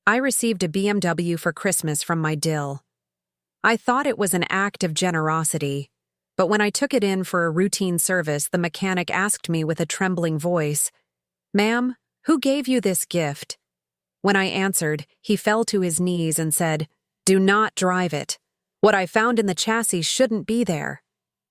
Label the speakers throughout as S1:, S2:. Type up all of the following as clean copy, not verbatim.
S1: I received a BMW for Christmas from my DIL. I thought it was an act of generosity, but when I took it in for a routine service, the mechanic asked me with a trembling voice, "Ma'am, who gave you this gift?" When I answered, he fell to his knees and said, "Do not drive it. What I found in the chassis shouldn't be there.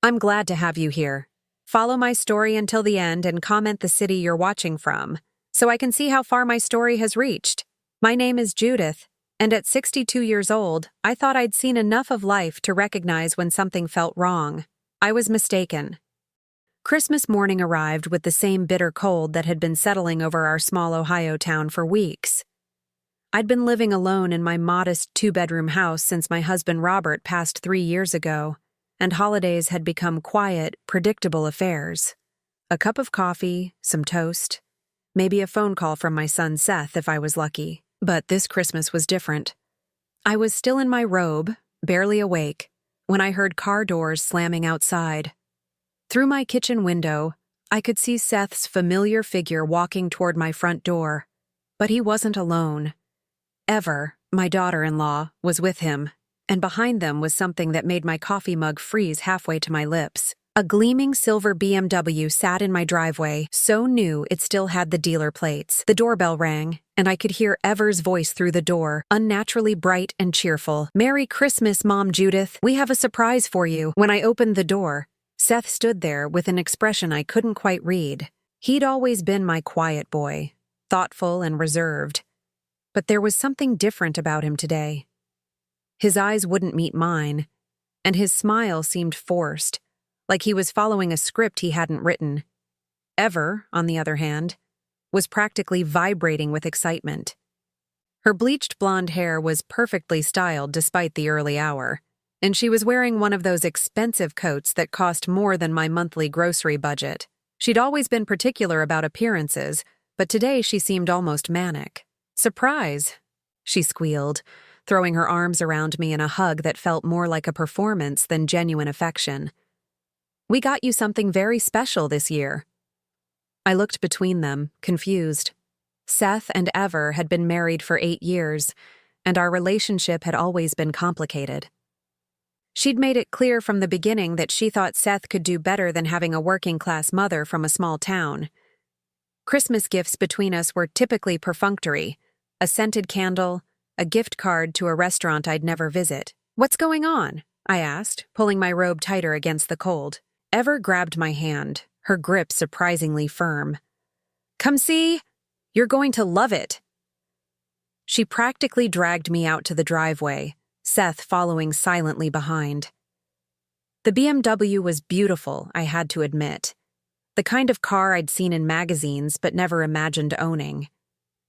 S1: I'm glad to have you here. Follow my story until the end and comment the city you're watching from, so I can see how far my story has reached. My name is Judith, and at 62 years old, I thought I'd seen enough of life to recognize when something felt wrong. I was mistaken." Christmas morning arrived with the same bitter cold that had been settling over our small Ohio town for weeks. I'd been living alone in my modest two-bedroom house since my husband Robert passed 3 years ago, and holidays had become quiet, predictable affairs. A cup of coffee, some toast, maybe a phone call from my son Seth if I was lucky. But this Christmas was different. I was still in my robe, barely awake, when I heard car doors slamming outside. Through my kitchen window, I could see Seth's familiar figure walking toward my front door, but he wasn't alone. Ever, my daughter-in-law, was with him, and behind them was something that made my coffee mug freeze halfway to my lips. A gleaming silver BMW sat in my driveway, so new it still had the dealer plates. The doorbell rang, and I could hear Ever's voice through the door, unnaturally bright and cheerful. "Merry Christmas, Mom Judith. We have a surprise for you." When I opened the door, Seth stood there with an expression I couldn't quite read. He'd always been my quiet boy, thoughtful and reserved. But there was something different about him today. His eyes wouldn't meet mine, and his smile seemed forced, like he was following a script he hadn't written. Ever, on the other hand, was practically vibrating with excitement. Her bleached blonde hair was perfectly styled despite the early hour, and she was wearing one of those expensive coats that cost more than my monthly grocery budget. She'd always been particular about appearances, but today she seemed almost manic. "Surprise," she squealed, throwing her arms around me in a hug that felt more like a performance than genuine affection. "We got you something very special this year." I looked between them, confused. Seth and Ever had been married for 8 years, and our relationship had always been complicated. She'd made it clear from the beginning that she thought Seth could do better than having a working-class mother from a small town. Christmas gifts between us were typically perfunctory: a scented candle, a gift card to a restaurant I'd never visit. "What's going on?" I asked, pulling my robe tighter against the cold. Ever grabbed my hand, her grip surprisingly firm. "Come see! You're going to love it!" She practically dragged me out to the driveway, Seth following silently behind. The BMW was beautiful, I had to admit. The kind of car I'd seen in magazines but never imagined owning.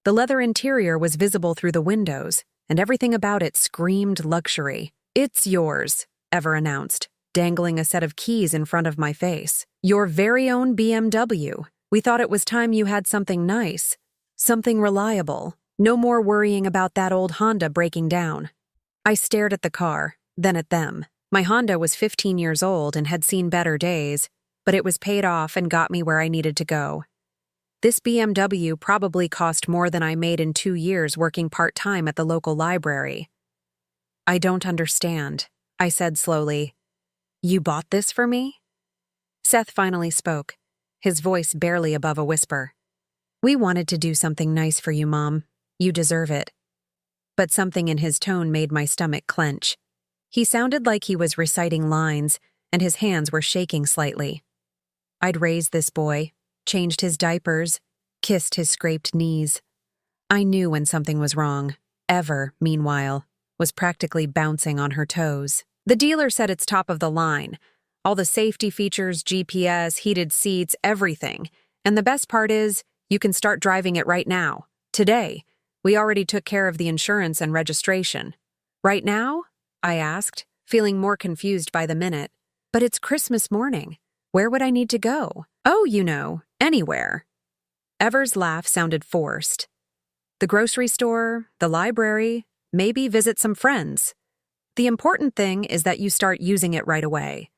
S1: The leather interior was visible through the windows, and everything about it screamed luxury. "It's yours," Ever announced, dangling a set of keys in front of my face. "Your very own BMW. We thought it was time you had something nice, something reliable. No more worrying about that old Honda breaking down." I stared at the car, then at them. My Honda was 15 years old and had seen better days, but it was paid off and got me where I needed to go. This BMW probably cost more than I made in 2 years working part-time at the local library. "I don't understand," I said slowly. "You bought this for me?" Seth finally spoke, his voice barely above a whisper. "We wanted to do something nice for you, Mom. You deserve it." But something in his tone made my stomach clench. He sounded like he was reciting lines, and his hands were shaking slightly. I'd raised this boy, changed his diapers, kissed his scraped knees. I knew when something was wrong. Ever, meanwhile, was practically bouncing on her toes. The dealer said it's top of the line. All the safety features, GPS, heated seats, everything. And the best part is, you can start driving it right now. Today. We already took care of the insurance and registration. "Right now?" I asked, feeling more confused by the minute. "But it's Christmas morning. Where would I need to go?" "Oh, anywhere." Ever's laugh sounded forced. "The grocery store, the library, maybe visit some friends. The important thing is that you start using it right away.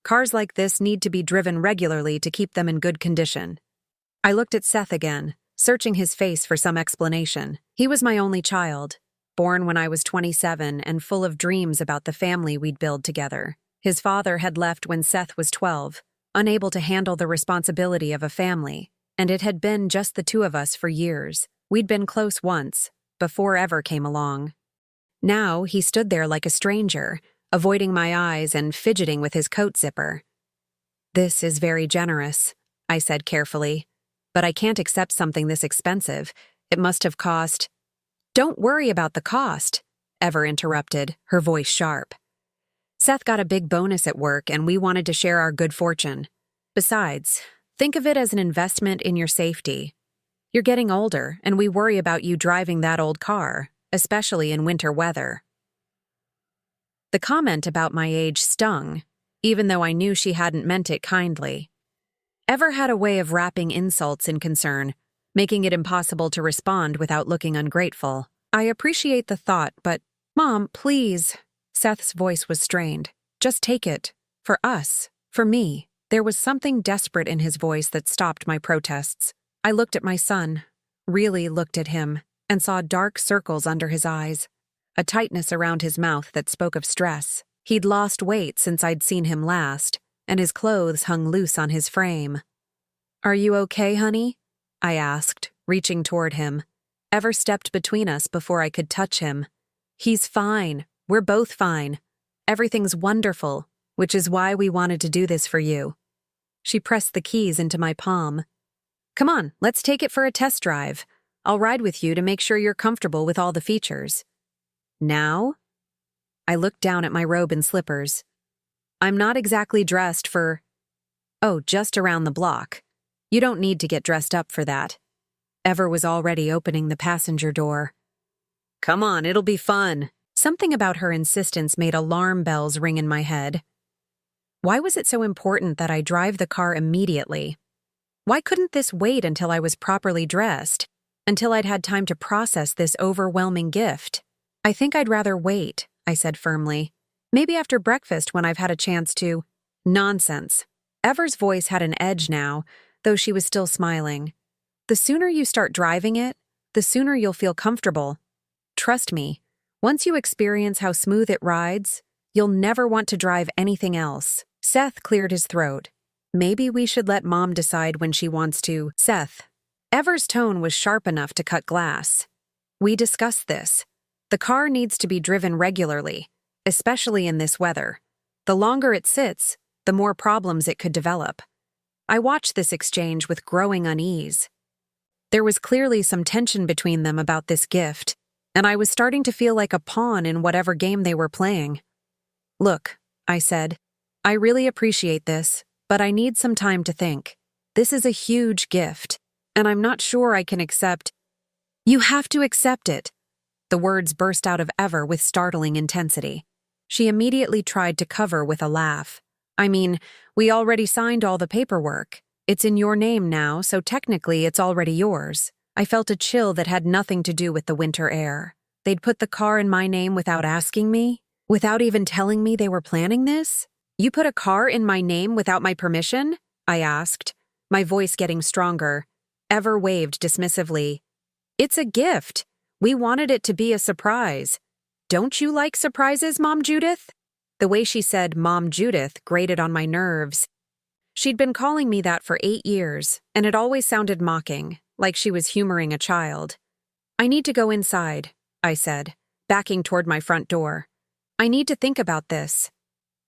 S1: Cars like this need to be driven regularly to keep them in good condition." I looked at Seth again, searching his face for some explanation. He was my only child, born when I was 27 and full of dreams about the family we'd build together. His father had left when Seth was 12, unable to handle the responsibility of a family, and it had been just the two of us for years. We'd been close once, before Ever came along. Now he stood there like a stranger, avoiding my eyes and fidgeting with his coat zipper. "This is very generous," I said carefully, "but I can't accept something this expensive. It must have cost—" "Don't worry about the cost," Ever interrupted, her voice sharp. "Seth got a big bonus at work and we wanted to share our good fortune. Besides, think of it as an investment in your safety. You're getting older and we worry about you driving that old car, especially in winter weather." The comment about my age stung, even though I knew she hadn't meant it kindly. Ever had a way of wrapping insults in concern, making it impossible to respond without looking ungrateful. "I appreciate the thought, but, Mom, please." Seth's voice was strained. "Just take it. For us. For me." There was something desperate in his voice that stopped my protests. I looked at my son, really looked at him, and saw dark circles under his eyes, a tightness around his mouth that spoke of stress. He'd lost weight since I'd seen him last, and his clothes hung loose on his frame. "Are you okay, honey?" I asked, reaching toward him. Ever stepped between us before I could touch him. "He's fine. We're both fine. Everything's wonderful, which is why we wanted to do this for you." She pressed the keys into my palm. "Come on, let's take it for a test drive. I'll ride with you to make sure you're comfortable with all the features." "Now?" I looked down at my robe and slippers. "I'm not exactly dressed for—" "Oh, just around the block. You don't need to get dressed up for that." Ever was already opening the passenger door. "Come on, it'll be fun." Something about her insistence made alarm bells ring in my head. Why was it so important that I drive the car immediately? Why couldn't this wait until I was properly dressed, until I'd had time to process this overwhelming gift? "I think I'd rather wait," I said firmly. "Maybe after breakfast when I've had a chance to—" "Nonsense." Ever's voice had an edge now, though she was still smiling. "The sooner you start driving it, the sooner you'll feel comfortable. Trust me, once you experience how smooth it rides, you'll never want to drive anything else." Seth cleared his throat. "Maybe we should let Mom decide when she wants to—" "Seth." Ever's tone was sharp enough to cut glass. "We discussed this. The car needs to be driven regularly, especially in this weather. The longer it sits, the more problems it could develop." I watched this exchange with growing unease. There was clearly some tension between them about this gift, and I was starting to feel like a pawn in whatever game they were playing. "Look," I said, "I really appreciate this, but I need some time to think. This is a huge gift, and I'm not sure I can accept—" "You have to accept it." The words burst out of Ever with startling intensity. She immediately tried to cover with a laugh. "I mean, we already signed all the paperwork. It's in your name now, so technically it's already yours." I felt a chill that had nothing to do with the winter air. They'd put the car in my name without asking me? Without even telling me they were planning this? "You put a car in my name without my permission?" I asked, my voice getting stronger. Ever waved dismissively. "It's a gift. We wanted it to be a surprise. Don't you like surprises, Mom Judith?" The way she said Mom Judith grated on my nerves. She'd been calling me that for 8 years, and it always sounded mocking, like she was humoring a child. "I need to go inside," I said, backing toward my front door. "I need to think about this."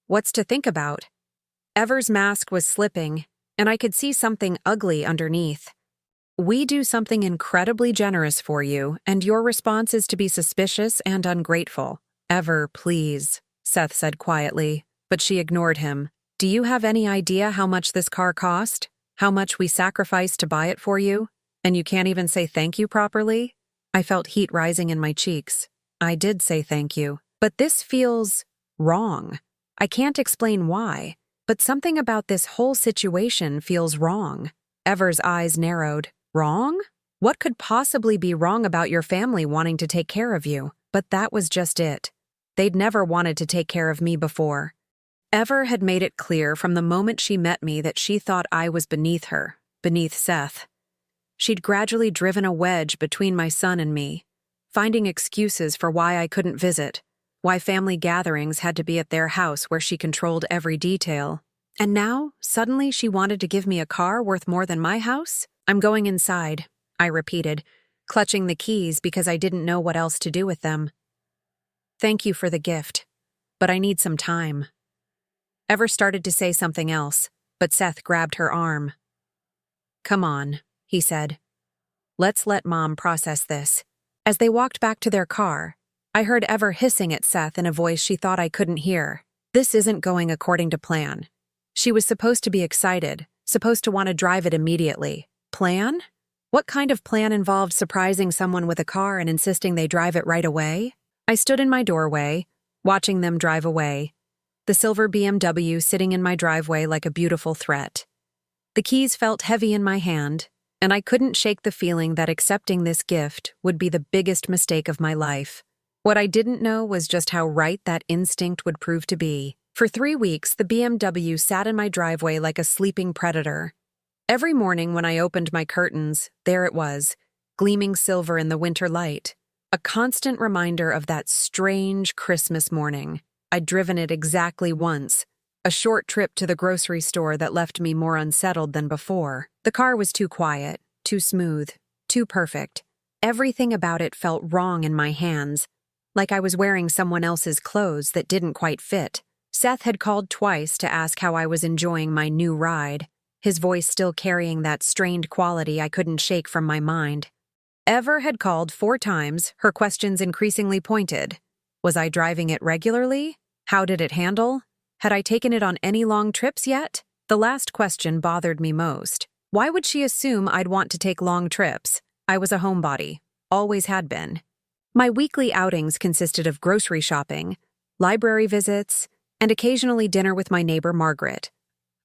S1: "What's to think about?" Ever's mask was slipping, and I could see something ugly underneath. "We do something incredibly generous for you, and your response is to be suspicious and ungrateful." "Ever, please," Seth said quietly, but she ignored him. "Do you have any idea how much this car cost? How much we sacrificed to buy it for you? And you can't even say thank you properly?" I felt heat rising in my cheeks. I did say thank you, but this feels wrong. I can't explain why, but something about this whole situation feels wrong. Ever's eyes narrowed. "Wrong? What could possibly be wrong about your family wanting to take care of you?" But that was just it. They'd never wanted to take care of me before. Ever had made it clear from the moment she met me that she thought I was beneath her, beneath Seth. She'd gradually driven a wedge between my son and me, finding excuses for why I couldn't visit, why family gatherings had to be at their house where she controlled every detail. And now, suddenly she wanted to give me a car worth more than my house? I'm going inside, I repeated, clutching the keys because I didn't know what else to do with them. Thank you for the gift, but I need some time. Ever started to say something else, but Seth grabbed her arm. Come on, he said. Let's let Mom process this. As they walked back to their car, I heard Ever hissing at Seth in a voice she thought I couldn't hear. This isn't going according to plan. She was supposed to be excited, supposed to want to drive it immediately. Plan? What kind of plan involved surprising someone with a car and insisting they drive it right away? I stood in my doorway, watching them drive away, the silver BMW sitting in my driveway like a beautiful threat. The keys felt heavy in my hand, and I couldn't shake the feeling that accepting this gift would be the biggest mistake of my life. What I didn't know was just how right that instinct would prove to be. For 3 weeks, the BMW sat in my driveway like a sleeping predator. Every morning when I opened my curtains, there it was, gleaming silver in the winter light. A constant reminder of that strange Christmas morning. I'd driven it exactly once, a short trip to the grocery store that left me more unsettled than before. The car was too quiet, too smooth, too perfect. Everything about it felt wrong in my hands, like I was wearing someone else's clothes that didn't quite fit. Seth had called twice to ask how I was enjoying my new ride, his voice still carrying that strained quality I couldn't shake from my mind. Ever had called 4 times, her questions increasingly pointed. Was I driving it regularly? How did it handle? Had I taken it on any long trips yet? The last question bothered me most. Why would she assume I'd want to take long trips? I was a homebody, always had been. My weekly outings consisted of grocery shopping, library visits, and occasionally dinner with my neighbor Margaret.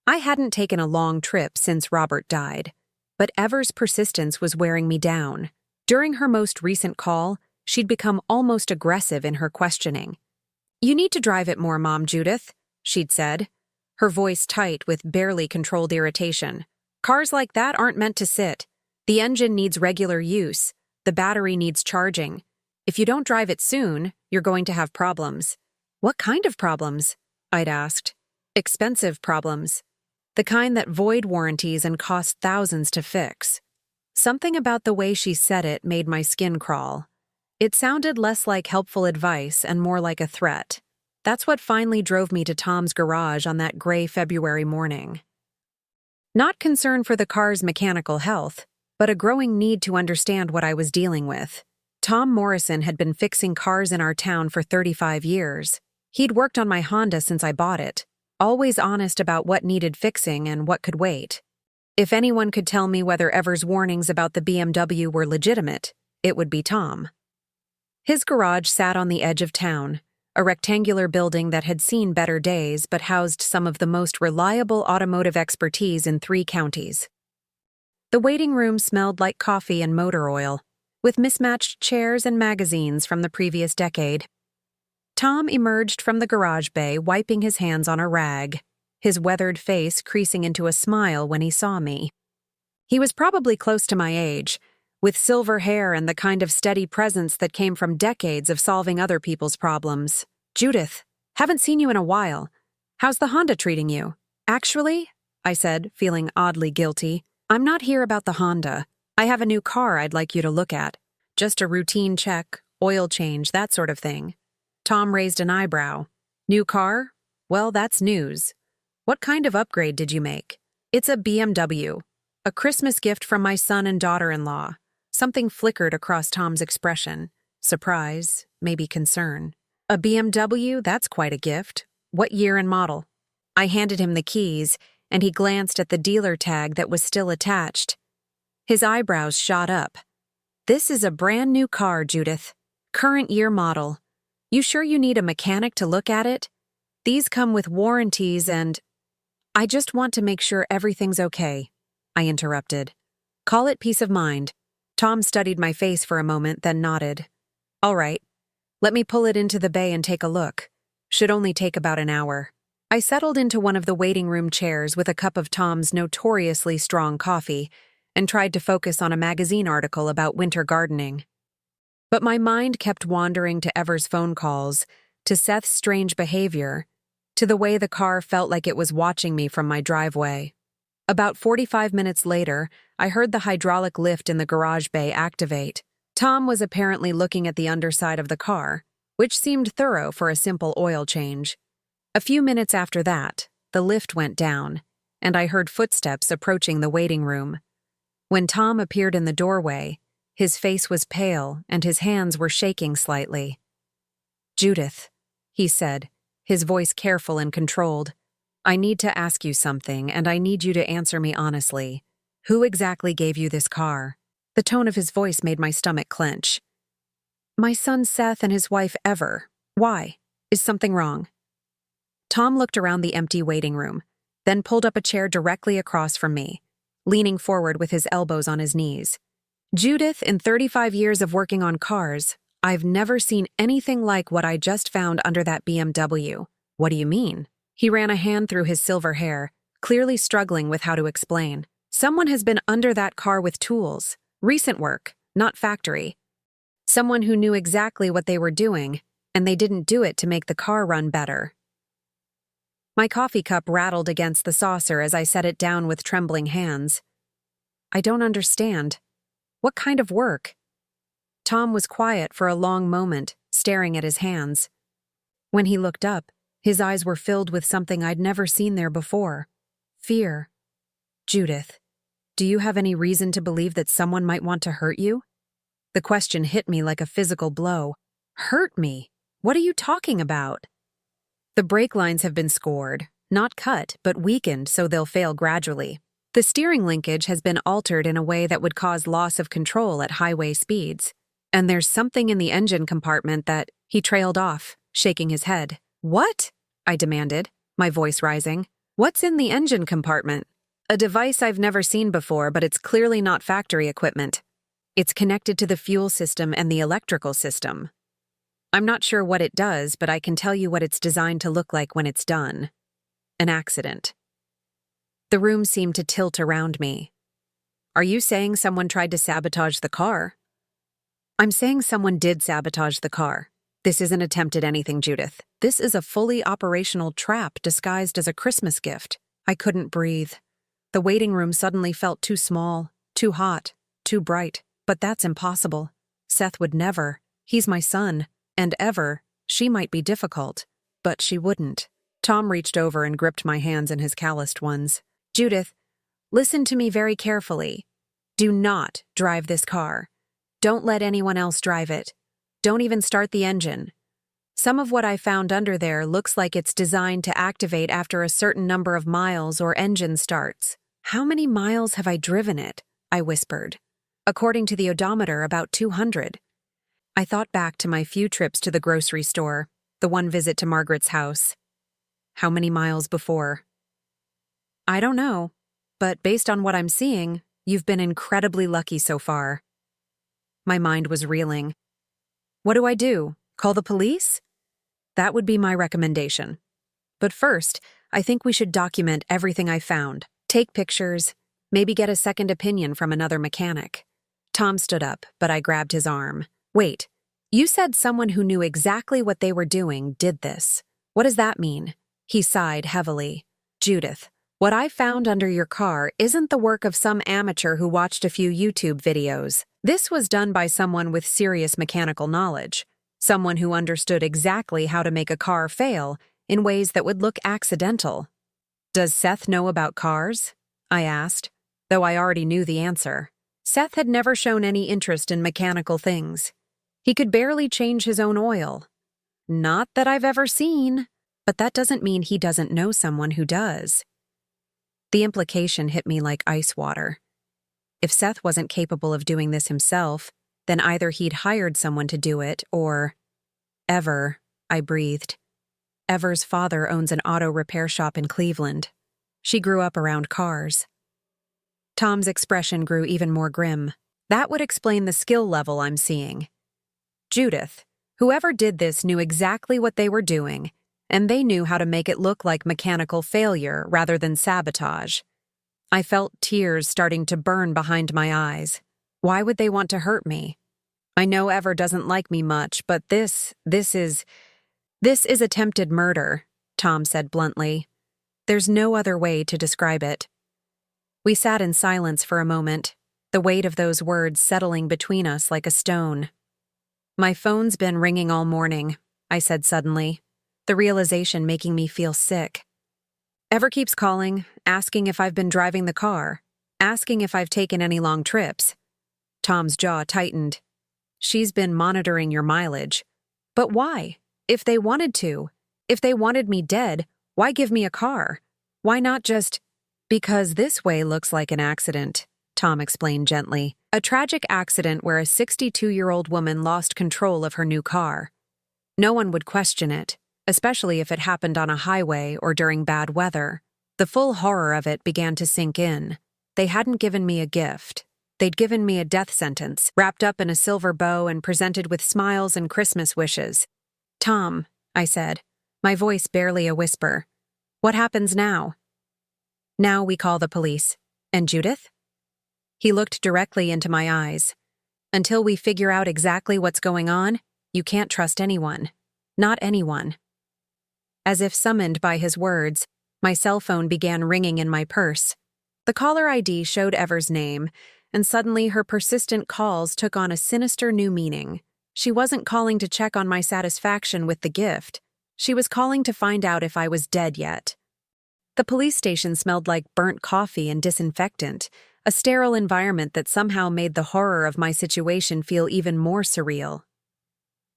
S1: I hadn't taken a long trip since Robert died, but Ever's persistence was wearing me down. During her most recent call, she'd become almost aggressive in her questioning. You need to drive it more, Mom Judith, she'd said, her voice tight with barely controlled irritation. Cars like that aren't meant to sit. The engine needs regular use. The battery needs charging. If you don't drive it soon, you're going to have problems. What kind of problems? I'd asked. Expensive problems. The kind that void warranties and cost thousands to fix. Something about the way she said it made my skin crawl. It sounded less like helpful advice and more like a threat. That's what finally drove me to Tom's garage on that gray February morning. Not concern for the car's mechanical health, but a growing need to understand what I was dealing with. Tom Morrison had been fixing cars in our town for 35 years. He'd worked on my Honda since I bought it, always honest about what needed fixing and what could wait. If anyone could tell me whether Ever's warnings about the BMW were legitimate, it would be Tom. His garage sat on the edge of town, a rectangular building that had seen better days but housed some of the most reliable automotive expertise in 3 counties. The waiting room smelled like coffee and motor oil, with mismatched chairs and magazines from the previous decade. Tom emerged from the garage bay, wiping his hands on a rag, his weathered face creasing into a smile when he saw me. He was probably close to my age, with silver hair and the kind of steady presence that came from decades of solving other people's problems. Judith, haven't seen you in a while. How's the Honda treating you? Actually, I said, feeling oddly guilty, I'm not here about the Honda. I have a new car I'd like you to look at. Just a routine check, oil change, that sort of thing. Tom raised an eyebrow. New car? Well, that's news. What kind of upgrade did you make? It's a BMW. A Christmas gift from my son and daughter-in-law. Something flickered across Tom's expression. Surprise, maybe concern. A BMW? That's quite a gift. What year and model? I handed him the keys, and he glanced at the dealer tag that was still attached. His eyebrows shot up. This is a brand new car, Judith. Current year model. You sure you need a mechanic to look at it? These come with warranties and... I just want to make sure everything's okay, I interrupted. Call it peace of mind. Tom studied my face for a moment, then nodded. All right. Let me pull it into the bay and take a look. Should only take about an hour. I settled into one of the waiting room chairs with a cup of Tom's notoriously strong coffee and tried to focus on a magazine article about winter gardening. But my mind kept wandering to Ever's phone calls, to Seth's strange behavior, to the way the car felt like it was watching me from my driveway. About 45 minutes later, I heard the hydraulic lift in the garage bay activate. Tom was apparently looking at the underside of the car, which seemed thorough for a simple oil change. A few minutes after that, the lift went down, and I heard footsteps approaching the waiting room. When Tom appeared in the doorway, his face was pale and his hands were shaking slightly. "Judith," he said, his voice careful and controlled, "I need to ask you something, and I need you to answer me honestly. Who exactly gave you this car?" The tone of his voice made my stomach clench. "My son Seth and his wife Ever. Why? Is something wrong?" Tom looked around the empty waiting room, then pulled up a chair directly across from me, leaning forward with his elbows on his knees. "Judith, in 35 years of working on cars, I've never seen anything like what I just found under that BMW. What do you mean?" He ran a hand through his silver hair, clearly struggling with how to explain. "Someone has been under that car with tools. Recent work, not factory. Someone who knew exactly what they were doing, and they didn't do it to make the car run better." My coffee cup rattled against the saucer as I set it down with trembling hands. "I don't understand. What kind of work?" Tom was quiet for a long moment, staring at his hands. When he looked up, his eyes were filled with something I'd never seen there before. Fear. "Judith, do you have any reason to believe that someone might want to hurt you?" The question hit me like a physical blow. "Hurt me? What are you talking about?" "The brake lines have been scored, not cut, but weakened so they'll fail gradually. The steering linkage has been altered in a way that would cause loss of control at highway speeds. And there's something in the engine compartment that—" He trailed off, shaking his head. "What?" I demanded, my voice rising. "What's in the engine compartment?" "A device I've never seen before, but it's clearly not factory equipment. It's connected to the fuel system and the electrical system. I'm not sure what it does, but I can tell you what it's designed to look like when it's done. An accident." The room seemed to tilt around me. "Are you saying someone tried to sabotage the car?" "I'm saying someone did sabotage the car. This isn't attempted anything, Judith. This is a fully operational trap disguised as a Christmas gift." I couldn't breathe. The waiting room suddenly felt too small, too hot, too bright. But that's impossible. Seth would never. He's my son. And Ever, she might be difficult, but she wouldn't. Tom reached over and gripped my hands in his calloused ones. "Judith, listen to me very carefully. Do not drive this car. Don't let anyone else drive it. Don't even start the engine. Some of what I found under there looks like it's designed to activate after a certain number of miles or engine starts." "How many miles have I driven it?" I whispered. "According to the odometer, about 200. I thought back to my few trips to the grocery store, the one visit to Margaret's house. "How many miles before?" "I don't know, but based on what I'm seeing, you've been incredibly lucky so far." My mind was reeling. "What do I do? Call the police?" "That would be my recommendation. But first, I think we should document everything I found. Take pictures, maybe get a second opinion from another mechanic." Tom stood up, but I grabbed his arm. "Wait, you said someone who knew exactly what they were doing did this. What does that mean?" He sighed heavily. "Judith, what I found under your car isn't the work of some amateur who watched a few YouTube videos. This was done by someone with serious mechanical knowledge, someone who understood exactly how to make a car fail in ways that would look accidental." "Does Seth know about cars?" I asked, though I already knew the answer. Seth had never shown any interest in mechanical things. He could barely change his own oil. "Not that I've ever seen." "But that doesn't mean he doesn't know someone who does." The implication hit me like ice water. If Seth wasn't capable of doing this himself, then either he'd hired someone to do it or— "Ever," I breathed. "Ever's father owns an auto repair shop in Cleveland. She grew up around cars." Tom's expression grew even more grim. "That would explain the skill level I'm seeing. Judith, whoever did this knew exactly what they were doing, and they knew how to make it look like mechanical failure rather than sabotage. I felt tears starting to burn behind my eyes. Why would they want to hurt me? I know Ever doesn't like me much, but this is attempted murder, Tom said bluntly. There's no other way to describe it. We sat in silence for a moment, the weight of those words settling between us like a stone. My phone's been ringing all morning, I said suddenly, the realization making me feel sick. Ever keeps calling, asking if I've been driving the car, asking if I've taken any long trips. Tom's jaw tightened. She's been monitoring your mileage. But why? If they wanted to, if they wanted me dead, why give me a car? Why not just— Because this way looks like an accident, Tom explained gently. A tragic accident where a 62-year-old woman lost control of her new car. No one would question it, especially if it happened on a highway or during bad weather. The full horror of it began to sink in. They hadn't given me a gift. They'd given me a death sentence, wrapped up in a silver bow and presented with smiles and Christmas wishes. Tom, I said, my voice barely a whisper. What happens now? Now we call the police. And Judith? He looked directly into my eyes. Until we figure out exactly what's going on, you can't trust anyone. Not anyone. As if summoned by his words, my cell phone began ringing in my purse. The caller ID showed Ever's name, and suddenly her persistent calls took on a sinister new meaning. She wasn't calling to check on my satisfaction with the gift. She was calling to find out if I was dead yet. The police station smelled like burnt coffee and disinfectant, a sterile environment that somehow made the horror of my situation feel even more surreal.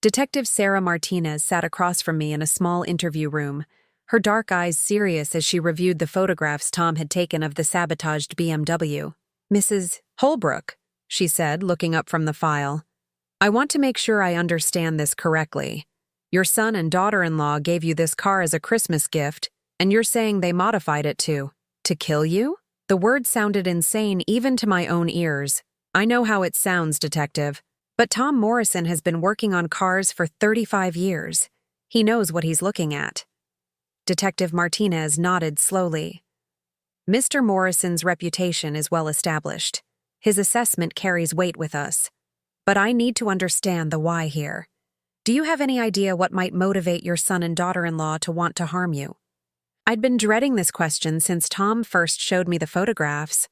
S1: Detective Sarah Martinez sat across from me in a small interview room, her dark eyes serious as she reviewed the photographs Tom had taken of the sabotaged BMW. Mrs. Holbrook, she said, looking up from the file. I want to make sure I understand this correctly. Your son and daughter-in-law gave you this car as a Christmas gift, and you're saying they modified it to kill you? The word sounded insane even to my own ears. I know how it sounds, Detective. But Tom Morrison has been working on cars for 35 years. He knows what he's looking at. Detective Martinez nodded slowly. Mr. Morrison's reputation is well established. His assessment carries weight with us. But I need to understand the why here. Do you have any idea what might motivate your son and daughter-in-law to want to harm you? I'd been dreading this question since Tom first showed me the photographs.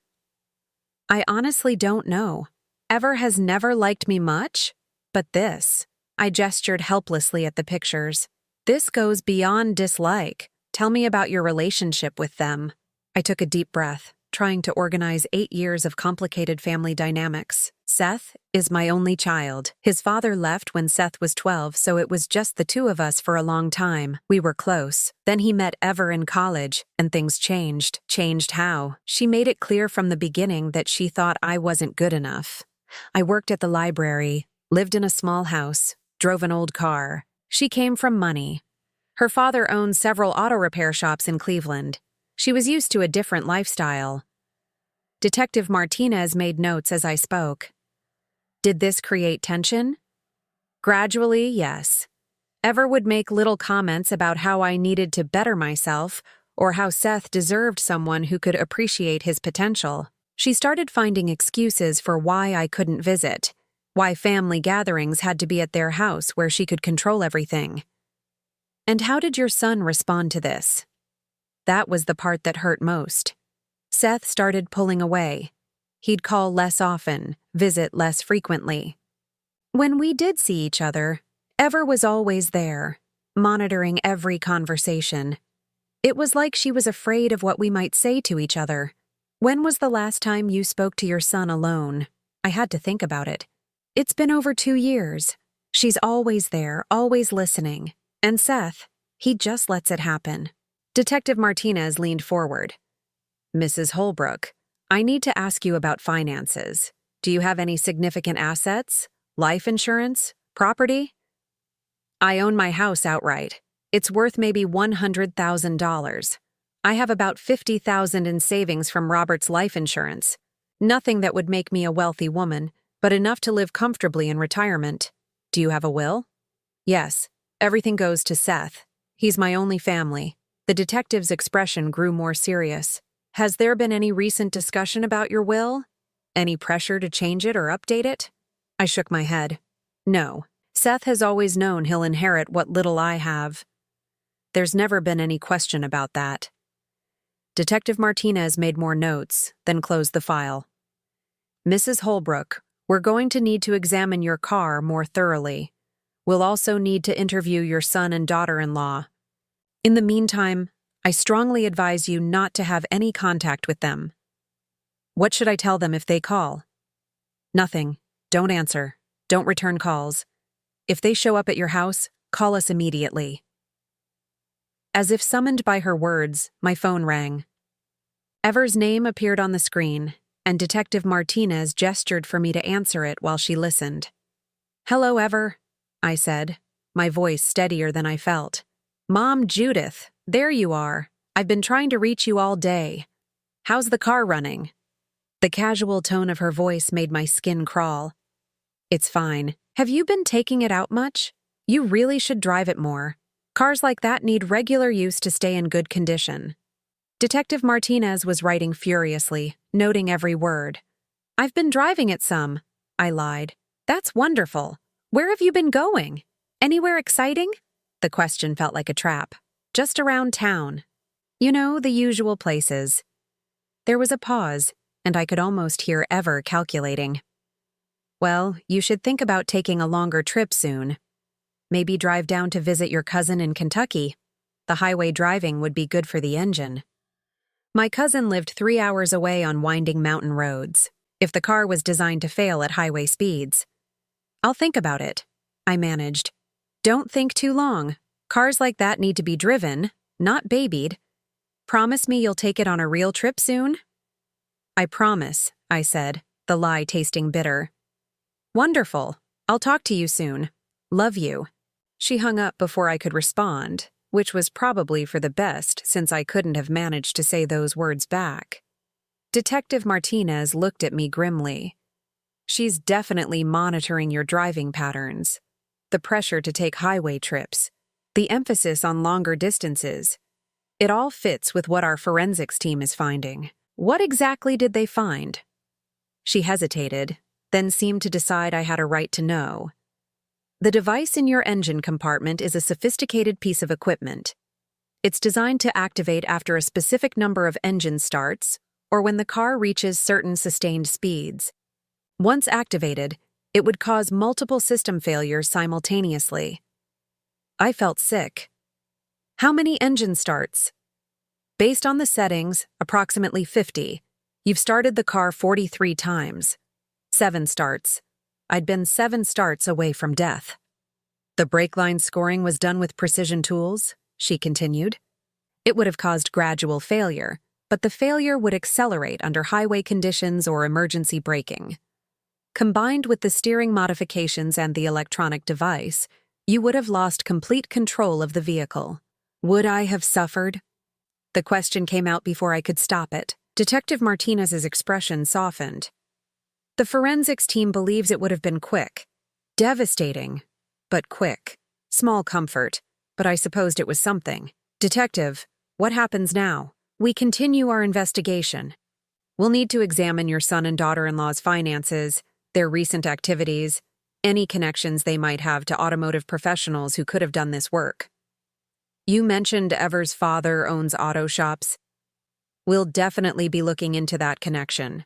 S1: I honestly don't know. Ever has never liked me much, but this. I gestured helplessly at the pictures. This goes beyond dislike. Tell me about your relationship with them. I took a deep breath, trying to organize 8 years of complicated family dynamics. Seth is my only child. His father left when Seth was 12, so it was just the two of us for a long time. We were close. Then he met Ever in college, and things changed. Changed how? She made it clear from the beginning that she thought I wasn't good enough. I worked at the library, lived in a small house, drove an old car. She came from money. Her father owned several auto repair shops in Cleveland. She was used to a different lifestyle. Detective Martinez made notes as I spoke. Did this create tension? Gradually, yes. Ever would make little comments about how I needed to better myself or how Seth deserved someone who could appreciate his potential. She started finding excuses for why I couldn't visit, why family gatherings had to be at their house where she could control everything. And how did your son respond to this? That was the part that hurt most. Seth started pulling away. He'd call less often, visit less frequently. When we did see each other, Ever was always there, monitoring every conversation. It was like she was afraid of what we might say to each other. When was the last time you spoke to your son alone? I had to think about it. It's been over 2 years. She's always there, always listening. And Seth, he just lets it happen. Detective Martinez leaned forward. Mrs. Holbrook, I need to ask you about finances. Do you have any significant assets? Life insurance? Property? I own my house outright. It's worth maybe $100,000. I have about $50,000 in savings from Robert's life insurance. Nothing that would make me a wealthy woman, but enough to live comfortably in retirement. Do you have a will? Yes. Everything goes to Seth. He's my only family. The detective's expression grew more serious. Has there been any recent discussion about your will? Any pressure to change it or update it? I shook my head. No. Seth has always known he'll inherit what little I have. There's never been any question about that. Detective Martinez made more notes, then closed the file. Mrs. Holbrook, we're going to need to examine your car more thoroughly. We'll also need to interview your son and daughter-in-law. In the meantime, I strongly advise you not to have any contact with them. What should I tell them if they call? Nothing. Don't answer. Don't return calls. If they show up at your house, call us immediately. As if summoned by her words, my phone rang. Ever's name appeared on the screen, and Detective Martinez gestured for me to answer it while she listened. "Hello, Ever," I said, my voice steadier than I felt. "Mom, Judith, there you are. I've been trying to reach you all day. How's the car running?" The casual tone of her voice made my skin crawl. "It's fine. Have you been taking it out much? You really should drive it more. Cars like that need regular use to stay in good condition." Detective Martinez was writing furiously, noting every word. "I've been driving it some," I lied. "That's wonderful. Where have you been going? Anywhere exciting?" The question felt like a trap. "Just around town. You know, the usual places." There was a pause, and I could almost hear Ever calculating. "Well, you should think about taking a longer trip soon. Maybe drive down to visit your cousin in Kentucky. The highway driving would be good for the engine." My cousin lived 3 hours away on winding mountain roads, if the car was designed to fail at highway speeds. "I'll think about it," I managed. "Don't think too long. Cars like that need to be driven, not babied. Promise me you'll take it on a real trip soon?" "I promise," I said, the lie tasting bitter. "Wonderful. I'll talk to you soon. Love you." She hung up before I could respond, which was probably for the best since I couldn't have managed to say those words back. Detective Martinez looked at me grimly. "She's definitely monitoring your driving patterns. The pressure to take highway trips, the emphasis on longer distances. It all fits with what our forensics team is finding. What exactly did they find?" She hesitated, then seemed to decide I had a right to know. "The device in your engine compartment is a sophisticated piece of equipment. It's designed to activate after a specific number of engine starts or when the car reaches certain sustained speeds. Once activated, it would cause multiple system failures simultaneously." I felt sick. "How many engine starts?" "Based on the settings, approximately 50. You've started the car 43 times. 7 starts. I'd been 7 starts away from death." "The brake line scoring was done with precision tools," she continued. "It would have caused gradual failure, but the failure would accelerate under highway conditions or emergency braking. Combined with the steering modifications and the electronic device, you would have lost complete control of the vehicle. Would I have suffered?" The question came out before I could stop it. Detective Martinez's expression softened. "The forensics team believes it would have been quick. Devastating, but quick. Small comfort, but I supposed it was something. Detective, what happens now? We continue our investigation. We'll need to examine your son and daughter-in-law's finances, their recent activities, any connections they might have to automotive professionals who could have done this work. You mentioned Ever's father owns auto shops. We'll definitely be looking into that connection.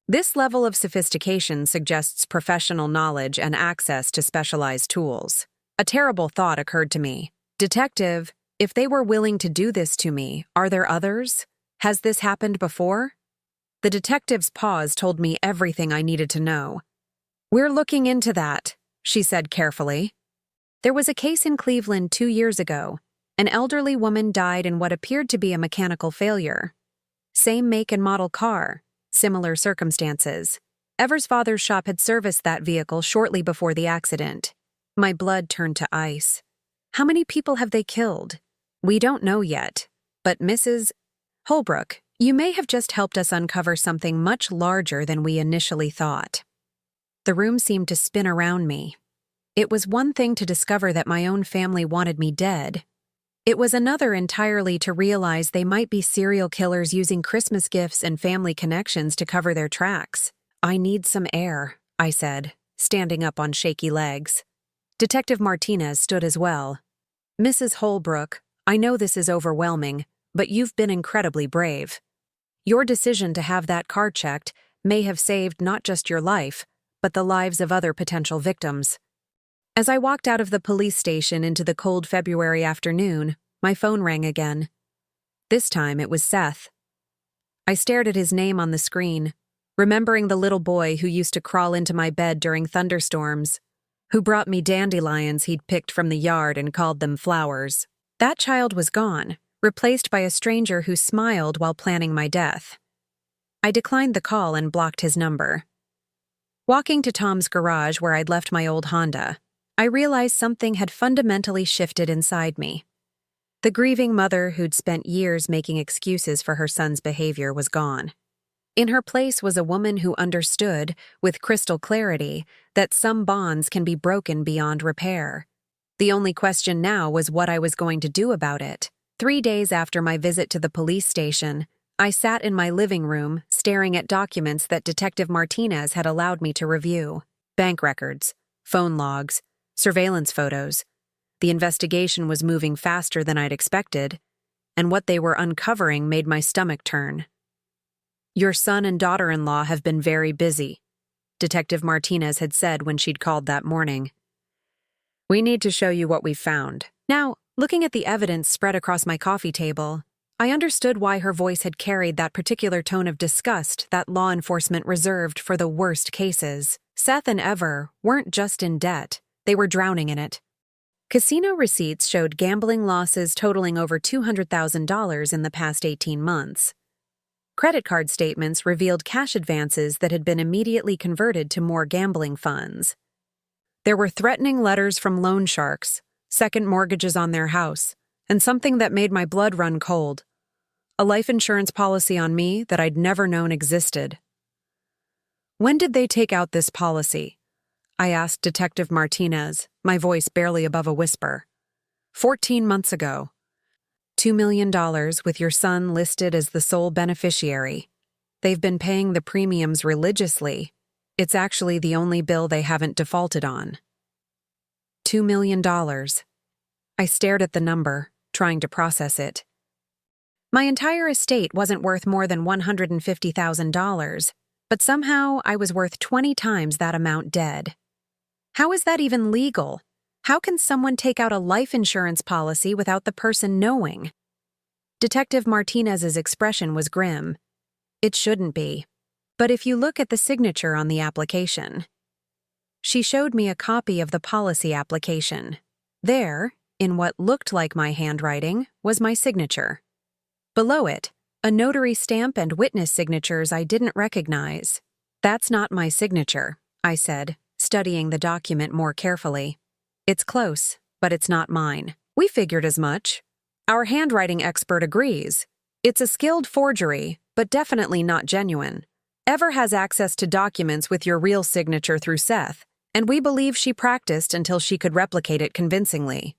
S1: This level of sophistication suggests professional knowledge and access to specialized tools. A terrible thought occurred to me. Detective, if they were willing to do this to me, are there others? Has this happened before?" The detective's pause told me everything I needed to know. "We're looking into that," she said carefully. "There was a case in Cleveland 2 years ago. An elderly woman died in what appeared to be a mechanical failure. Same make and model car. Similar circumstances. Ever's father's shop had serviced that vehicle shortly before the accident. My blood turned to ice. How many people have they killed? We don't know yet, but Mrs. Holbrook, you may have just helped us uncover something much larger than we initially thought." The room seemed to spin around me. It was one thing to discover that my own family wanted me dead. It was another entirely to realize they might be serial killers using Christmas gifts and family connections to cover their tracks. "I need some air," I said, standing up on shaky legs. Detective Martinez stood as well. "Mrs. Holbrook, I know this is overwhelming, but you've been incredibly brave. Your decision to have that car checked may have saved not just your life, but the lives of other potential victims." As I walked out of the police station into the cold February afternoon, my phone rang again. This time it was Seth. I stared at his name on the screen, remembering the little boy who used to crawl into my bed during thunderstorms, who brought me dandelions he'd picked from the yard and called them flowers. That child was gone, replaced by a stranger who smiled while planning my death. I declined the call and blocked his number. Walking to Tom's garage where I'd left my old Honda, I realized something had fundamentally shifted inside me. The grieving mother who'd spent years making excuses for her son's behavior was gone. In her place was a woman who understood, with crystal clarity, that some bonds can be broken beyond repair. The only question now was what I was going to do about it. 3 days after my visit to the police station, I sat in my living room staring at documents that Detective Martinez had allowed me to review. Bank records, phone logs, surveillance photos. The investigation was moving faster than I'd expected, and what they were uncovering made my stomach turn. "Your son and daughter-in-law have been very busy," Detective Martinez had said when she'd called that morning. "We need to show you what we've found." Now, looking at the evidence spread across my coffee table, I understood why her voice had carried that particular tone of disgust that law enforcement reserved for the worst cases. Seth and Ever weren't just in debt, they were drowning in it. Casino receipts showed gambling losses totaling over $200,000 in the past 18 months. Credit card statements revealed cash advances that had been immediately converted to more gambling funds. There were threatening letters from loan sharks, second mortgages on their house, and something that made my blood run cold: a life insurance policy on me that I'd never known existed. "When did they take out this policy?" I asked Detective Martinez, my voice barely above a whisper. 14 months ago. $2 million with your son listed as the sole beneficiary. They've been paying the premiums religiously. It's actually the only bill they haven't defaulted on." $2 million. I stared at the number, trying to process it. My entire estate wasn't worth more than $150,000, but somehow I was worth 20 times that amount dead. How is that even legal? How can someone take out a life insurance policy without the person knowing? Detective Martinez's expression was grim. It shouldn't be. But if you look at the signature on the application. She showed me a copy of the policy application. There, in what looked like my handwriting, was my signature. Below it, a notary stamp and witness signatures I didn't recognize. "That's not my signature," I said, studying the document more carefully. "It's close, but it's not mine." "We figured as much. Our handwriting expert agrees. It's a skilled forgery, but definitely not genuine. Ever has access to documents with your real signature through Seth, and we believe she practiced until she could replicate it convincingly."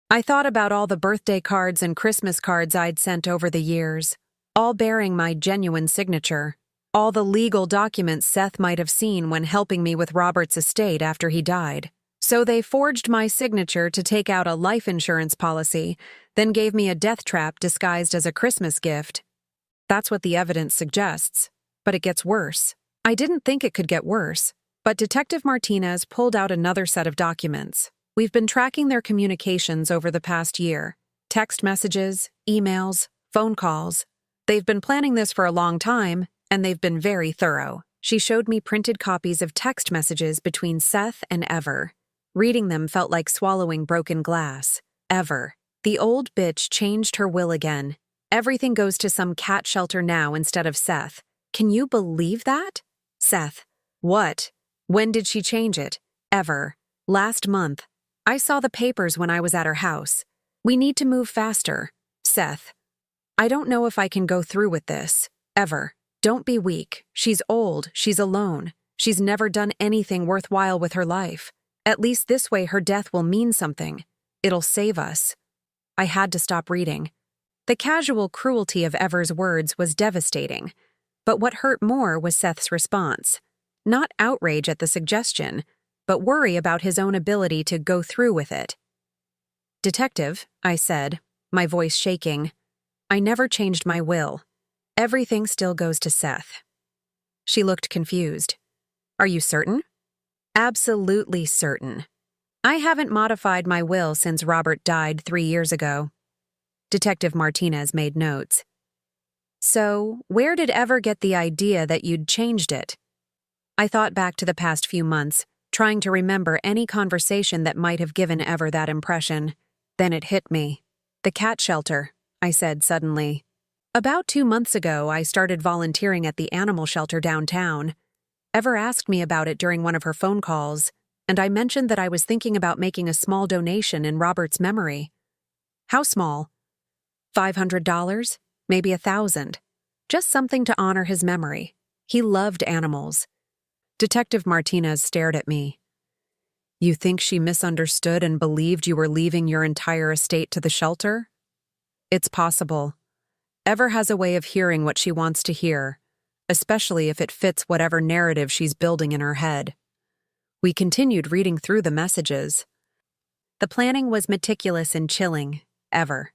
S1: I thought about all the birthday cards and Christmas cards I'd sent over the years, all bearing my genuine signature. All the legal documents Seth might have seen when helping me with Robert's estate after he died. So they forged my signature to take out a life insurance policy, then gave me a death trap disguised as a Christmas gift. That's what the evidence suggests. But it gets worse. I didn't think it could get worse, but Detective Martinez pulled out another set of documents. We've been tracking their communications over the past year. Text messages, emails, phone calls. They've been planning this for a long time, and they've been very thorough. She showed me printed copies of text messages between Seth and Ever. Reading them felt like swallowing broken glass. Ever. The old bitch changed her will again. Everything goes to some cat shelter now instead of Seth. Can you believe that? Seth. What? When did she change it? Ever. Last month. I saw the papers when I was at her house. We need to move faster. Seth. I don't know if I can go through with this. Ever. Don't be weak. She's old. She's alone. She's never done anything worthwhile with her life. At least this way her death will mean something. It'll save us. I had to stop reading. The casual cruelty of Ever's words was devastating, but what hurt more was Seth's response. Not outrage at the suggestion, but worry about his own ability to go through with it. "Detective," I said, my voice shaking, "I never changed my will. Everything still goes to Seth." She looked confused. "Are you certain?" "Absolutely certain. I haven't modified my will since Robert died 3 years ago." Detective Martinez made notes. "So, where did Ever get the idea that you'd changed it?" I thought back to the past few months, trying to remember any conversation that might have given Ever that impression. Then it hit me. "The cat shelter," I said suddenly. "About 2 months ago, I started volunteering at the animal shelter downtown. Ever asked me about it during one of her phone calls, and I mentioned that I was thinking about making a small donation in Robert's memory." "How small?" $500, maybe 1,000. Just something to honor his memory. He loved animals. Detective Martinez stared at me. "You think she misunderstood and believed you were leaving your entire estate to the shelter?" "It's possible. Ever has a way of hearing what she wants to hear, especially if it fits whatever narrative she's building in her head." We continued reading through the messages. The planning was meticulous and chilling, Ever.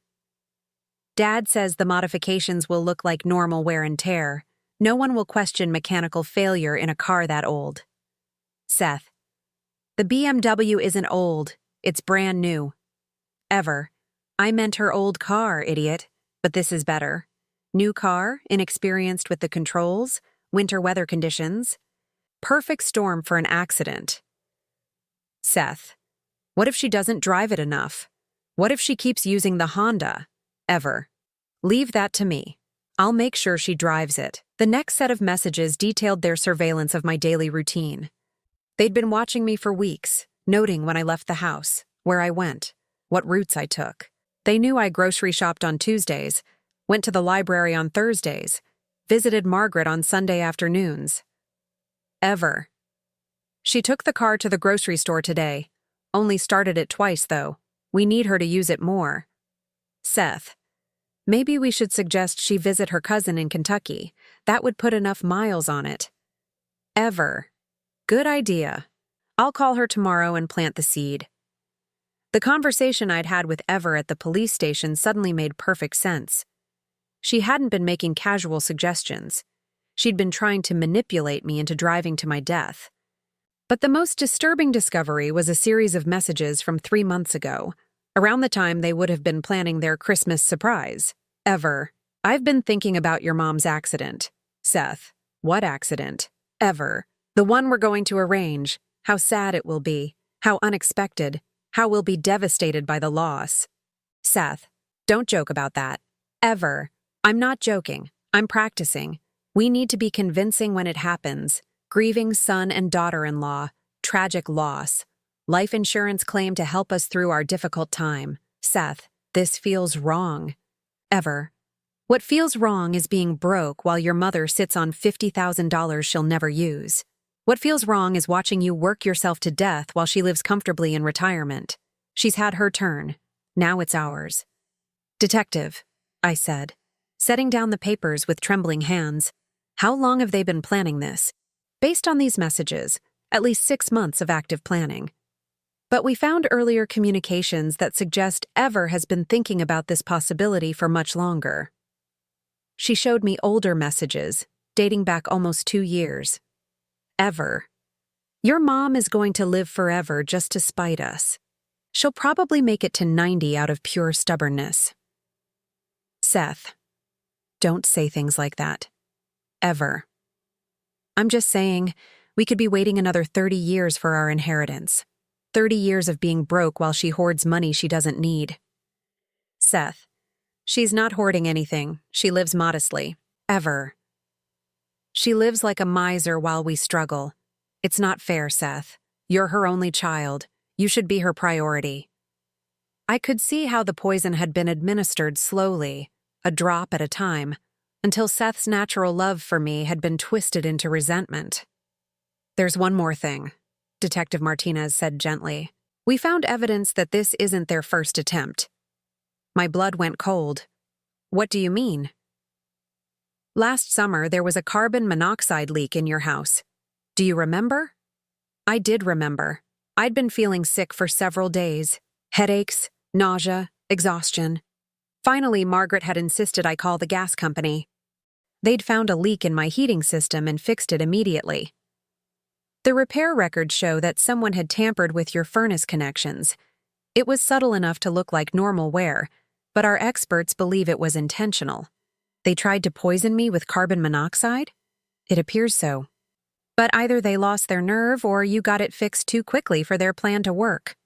S1: "Dad says the modifications will look like normal wear and tear. No one will question mechanical failure in a car that old." Seth. "The BMW isn't old. It's brand new." Ever. "I meant her old car, idiot. But this is better. New car, inexperienced with the controls, winter weather conditions. Perfect storm for an accident." Seth. "What if she doesn't drive it enough? What if she keeps using the Honda?" Ever. "Leave that to me. I'll make sure she drives it." The next set of messages detailed their surveillance of my daily routine. They'd been watching me for weeks, noting when I left the house, where I went, what routes I took. They knew I grocery shopped on Tuesdays, went to the library on Thursdays, visited Margaret on Sunday afternoons. Ever. "She took the car to the grocery store today. Only started it twice, though. We need her to use it more." Seth. "Maybe we should suggest she visit her cousin in Kentucky. That would put enough miles on it." Ever. "Good idea. I'll call her tomorrow and plant the seed." The conversation I'd had with Ever at the police station suddenly made perfect sense. She hadn't been making casual suggestions. She'd been trying to manipulate me into driving to my death. But the most disturbing discovery was a series of messages from 3 months ago, around the time they would have been planning their Christmas surprise. Ever. "I've been thinking about your mom's accident." Seth. "What accident?" Ever. "The one we're going to arrange. How sad it will be. How unexpected. How we'll be devastated by the loss." Seth. "Don't joke about that." Ever. "I'm not joking. I'm practicing. We need to be convincing when it happens. Grieving son and daughter-in-law. Tragic loss. Life insurance claim to help us through our difficult time. Seth. "This feels wrong." Ever. "What feels wrong is being broke while your mother sits on $50,000 she'll never use. What feels wrong is watching you work yourself to death while she lives comfortably in retirement. She's had her turn. Now it's ours." "Detective," I said, setting down the papers with trembling hands, "how long have they been planning this?" "Based on these messages, at least 6 months of active planning. But we found earlier communications that suggest Ever has been thinking about this possibility for much longer." She showed me older messages, dating back almost 2 years. Ever. "Your mom is going to live forever just to spite us. She'll probably make it to 90 out of pure stubbornness." Seth. "Don't say things like that." Ever. "I'm just saying, we could be waiting another 30 years for our inheritance. 30 years of being broke while she hoards money she doesn't need." Seth. "She's not hoarding anything. She lives modestly." Ever. "She lives like a miser while we struggle. It's not fair, Seth. You're her only child. You should be her priority." I could see how the poison had been administered slowly, a drop at a time, until Seth's natural love for me had been twisted into resentment. "There's one more thing," Detective Martinez said gently. "We found evidence that this isn't their first attempt." My blood went cold. What do you mean? Last summer, there was a carbon monoxide leak in your house. Do you remember? I did remember. I'd been feeling sick for several days. Headaches, nausea, exhaustion. Finally, Margaret had insisted I call the gas company. They'd found a leak in my heating system and fixed it immediately. The repair records show that someone had tampered with your furnace connections. It was subtle enough to look like normal wear, but our experts believe it was intentional. They tried to poison me with carbon monoxide? It appears so. But either they lost their nerve or you got it fixed too quickly for their plan to work.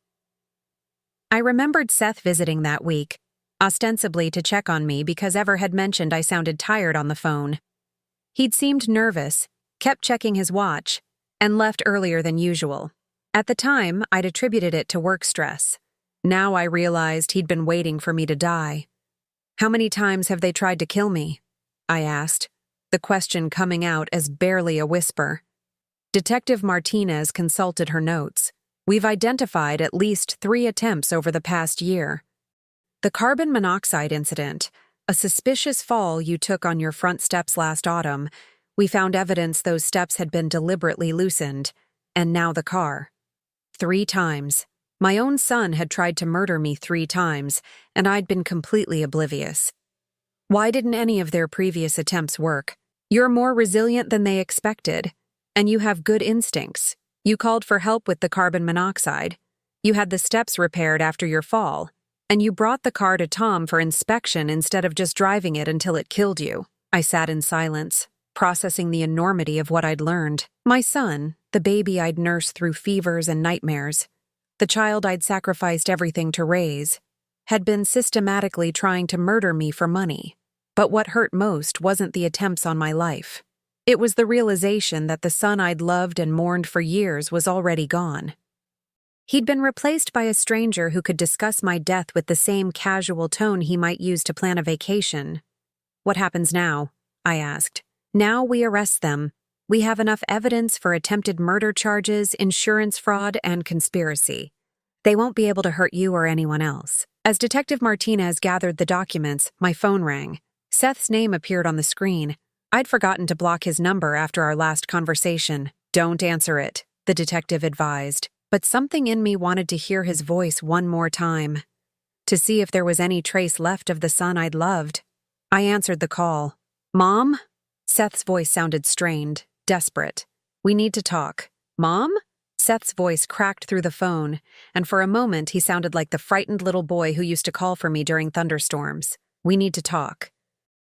S1: I remembered Seth visiting that week, ostensibly to check on me because Ever had mentioned I sounded tired on the phone. He'd seemed nervous, kept checking his watch, and left earlier than usual. At the time, I'd attributed it to work stress. Now I realized he'd been waiting for me to die. How many times have they tried to kill me? I asked, the question coming out as barely a whisper. Detective Martinez consulted her notes. We've identified at least 3 attempts over the past year. The carbon monoxide incident, a suspicious fall you took on your front steps last autumn, we found evidence those steps had been deliberately loosened, and now the car. 3 times. My own son had tried to murder me 3 times, and I'd been completely oblivious. Why didn't any of their previous attempts work? You're more resilient than they expected, and you have good instincts. You called for help with the carbon monoxide. You had the steps repaired after your fall, and you brought the car to Tom for inspection instead of just driving it until it killed you. I sat in silence, processing the enormity of what I'd learned. My son, the baby I'd nursed through fevers and nightmares, the child I'd sacrificed everything to raise, had been systematically trying to murder me for money. But what hurt most wasn't the attempts on my life. It was the realization that the son I'd loved and mourned for years was already gone. He'd been replaced by a stranger who could discuss my death with the same casual tone he might use to plan a vacation. What happens now? I asked. Now we arrest them. We have enough evidence for attempted murder charges, insurance fraud, and conspiracy. They won't be able to hurt you or anyone else. As Detective Martinez gathered the documents, my phone rang. Seth's name appeared on the screen. I'd forgotten to block his number after our last conversation. Don't answer it, the detective advised, but something in me wanted to hear his voice one more time, to see if there was any trace left of the son I'd loved. I answered the call. Mom? Seth's voice sounded strained, desperate. We need to talk. Mom? Seth's voice cracked through the phone, and for a moment he sounded like the frightened little boy who used to call for me during thunderstorms. We need to talk.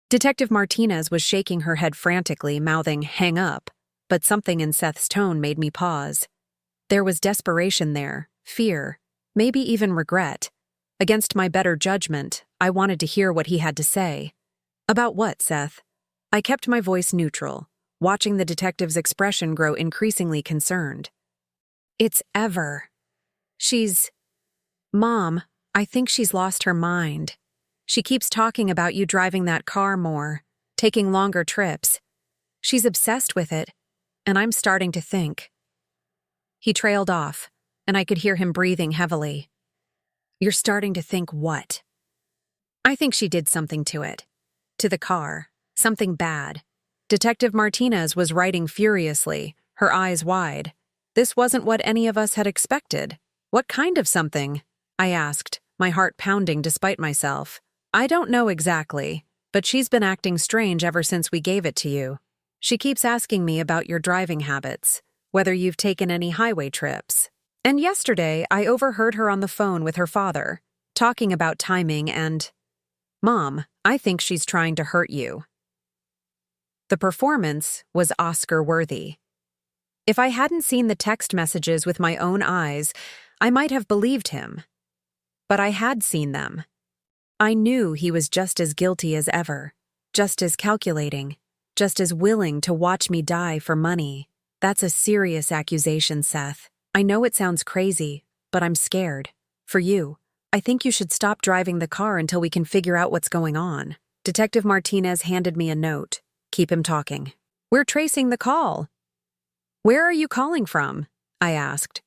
S1: Detective Martinez was shaking her head frantically, mouthing, "Hang up," but something in Seth's tone made me pause. There was desperation there, fear, maybe even regret. Against my better judgment, I wanted to hear what he had to say. About what, Seth? I kept my voice neutral, watching the detective's expression grow increasingly concerned. It's Ever. Mom, I think she's lost her mind. She keeps talking about you driving that car more, taking longer trips. She's obsessed with it, and I'm starting to think. He trailed off, and I could hear him breathing heavily. You're starting to think what? I think she did something to it. To the car. Something bad. Detective Martinez was writing furiously, her eyes wide. This wasn't what any of us had expected. What kind of something? I asked, my heart pounding despite myself. I don't know exactly, but she's been acting strange ever since we gave it to you. She keeps asking me about your driving habits, whether you've taken any highway trips. And yesterday, I overheard her on the phone with her father, talking about timing and... Mom, I think she's trying to hurt you. The performance was Oscar-worthy. If I hadn't seen the text messages with my own eyes, I might have believed him. But I had seen them. I knew he was just as guilty as ever, just as calculating, just as willing to watch me die for money. That's a serious accusation, Seth. I know it sounds crazy, but I'm scared. For you, I think you should stop driving the car until we can figure out what's going on. Detective Martinez handed me a note. Keep him talking. We're tracing the call. Where are you calling from? I asked.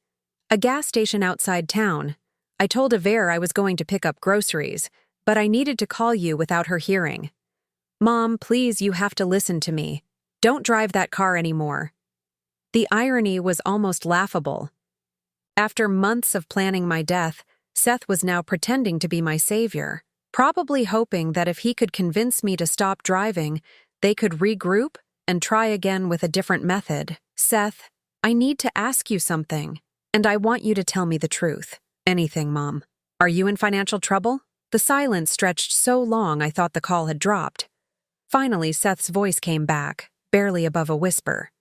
S1: A gas station outside town. I told Aver I was going to pick up groceries, but I needed to call you without her hearing. Mom, please, you have to listen to me. Don't drive that car anymore. The irony was almost laughable. After months of planning my death, Seth was now pretending to be my savior, probably hoping that if he could convince me to stop driving, they could regroup and try again with a different method. Seth, I need to ask you something, and I want you to tell me the truth. Anything, Mom. Are you in financial trouble? The silence stretched so long I thought the call had dropped. Finally, Seth's voice came back, barely above a whisper.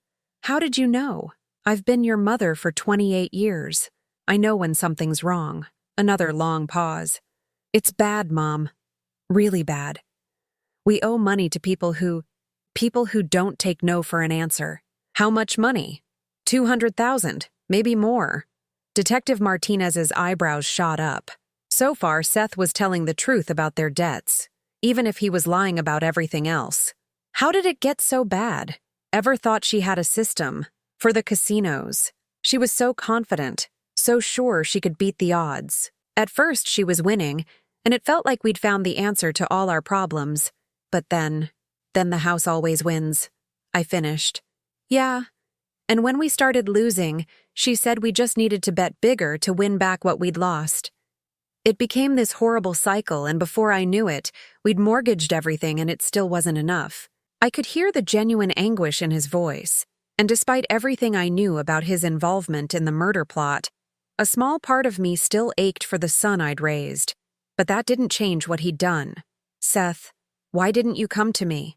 S1: How did you know? I've been your mother for 28 years. I know when something's wrong. Another long pause. It's bad, Mom. Really bad. We owe money to people who don't take no for an answer. How much money? 200,000, maybe more. Detective Martinez's eyebrows shot up. So far, Seth was telling the truth about their debts, even if he was lying about everything else. How did it get so bad? Ever thought she had a system for the casinos? She was so confident, so sure she could beat the odds. At first, she was winning, and it felt like we'd found the answer to all our problems. But then the house always wins. I finished. Yeah. And when we started losing, she said we just needed to bet bigger to win back what we'd lost. It became this horrible cycle, and before I knew it, we'd mortgaged everything and it still wasn't enough. I could hear the genuine anguish in his voice, and despite everything I knew about his involvement in the murder plot, a small part of me still ached for the son I'd raised. But that didn't change what he'd done. Seth, why didn't you come to me?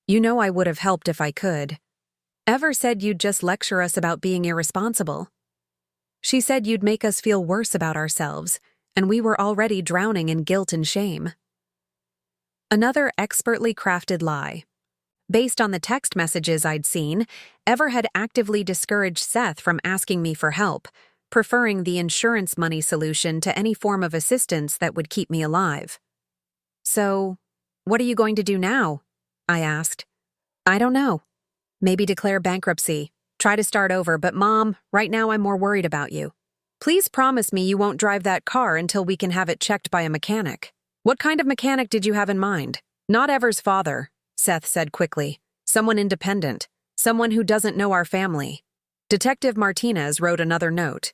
S1: You know I would have helped if I could. Ever said you'd just lecture us about being irresponsible. She said you'd make us feel worse about ourselves, and we were already drowning in guilt and shame. Another expertly crafted lie. Based on the text messages I'd seen, Ever had actively discouraged Seth from asking me for help, preferring the insurance money solution to any form of assistance that would keep me alive. So, what are you going to do now? I asked. I don't know. Maybe declare bankruptcy. Try to start over, but Mom, right now I'm more worried about you. Please promise me you won't drive that car until we can have it checked by a mechanic. What kind of mechanic did you have in mind? Not Ever's father, Seth said quickly. Someone independent. Someone who doesn't know our family. Detective Martinez wrote another note.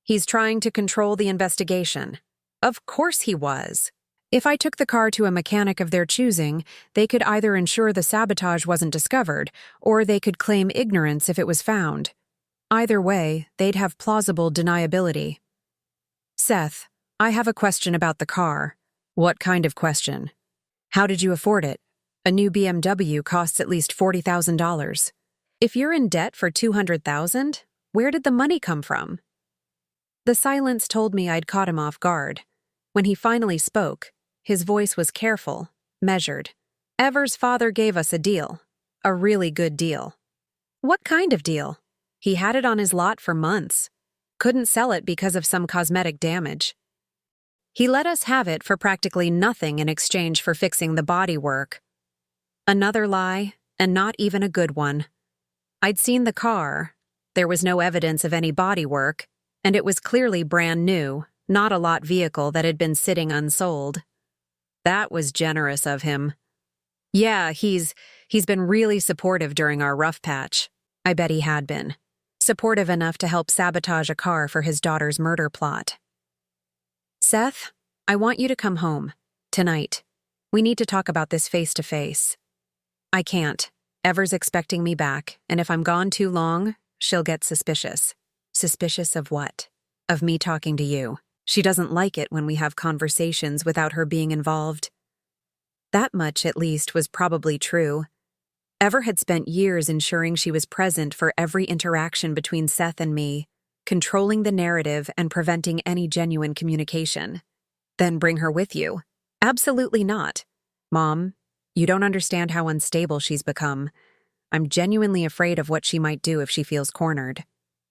S1: He's trying to control the investigation. Of course he was. If I took the car to a mechanic of their choosing, they could either ensure the sabotage wasn't discovered, or they could claim ignorance if it was found. Either way, they'd have plausible deniability. Seth, I have a question about the car. What kind of question? How did you afford it? A new BMW costs at least $40,000. If you're in debt for $200,000, where did the money come from? The silence told me I'd caught him off guard. When he finally spoke, his voice was careful, measured. Ever's father gave us a deal. A really good deal. What kind of deal? He had it on his lot for months. Couldn't sell it because of some cosmetic damage. He let us have it for practically nothing in exchange for fixing the bodywork. Another lie, and not even a good one. I'd seen the car. There was no evidence of any bodywork, and it was clearly brand new, not a lot vehicle that had been sitting unsold. That was generous of him. Yeah, he's been really supportive during our rough patch. I bet he had been. Supportive enough to help sabotage a car for his daughter's murder plot. Seth, I want you to come home. Tonight. We need to talk about this face to face. I can't. Ever's expecting me back, and if I'm gone too long, she'll get suspicious. Suspicious of what? Of me talking to you. She doesn't like it when we have conversations without her being involved. That much, at least, was probably true. Ever had spent years ensuring she was present for every interaction between Seth and me, controlling the narrative and preventing any genuine communication. Then bring her with you? Absolutely not. Mom, you don't understand how unstable she's become. I'm genuinely afraid of what she might do if she feels cornered.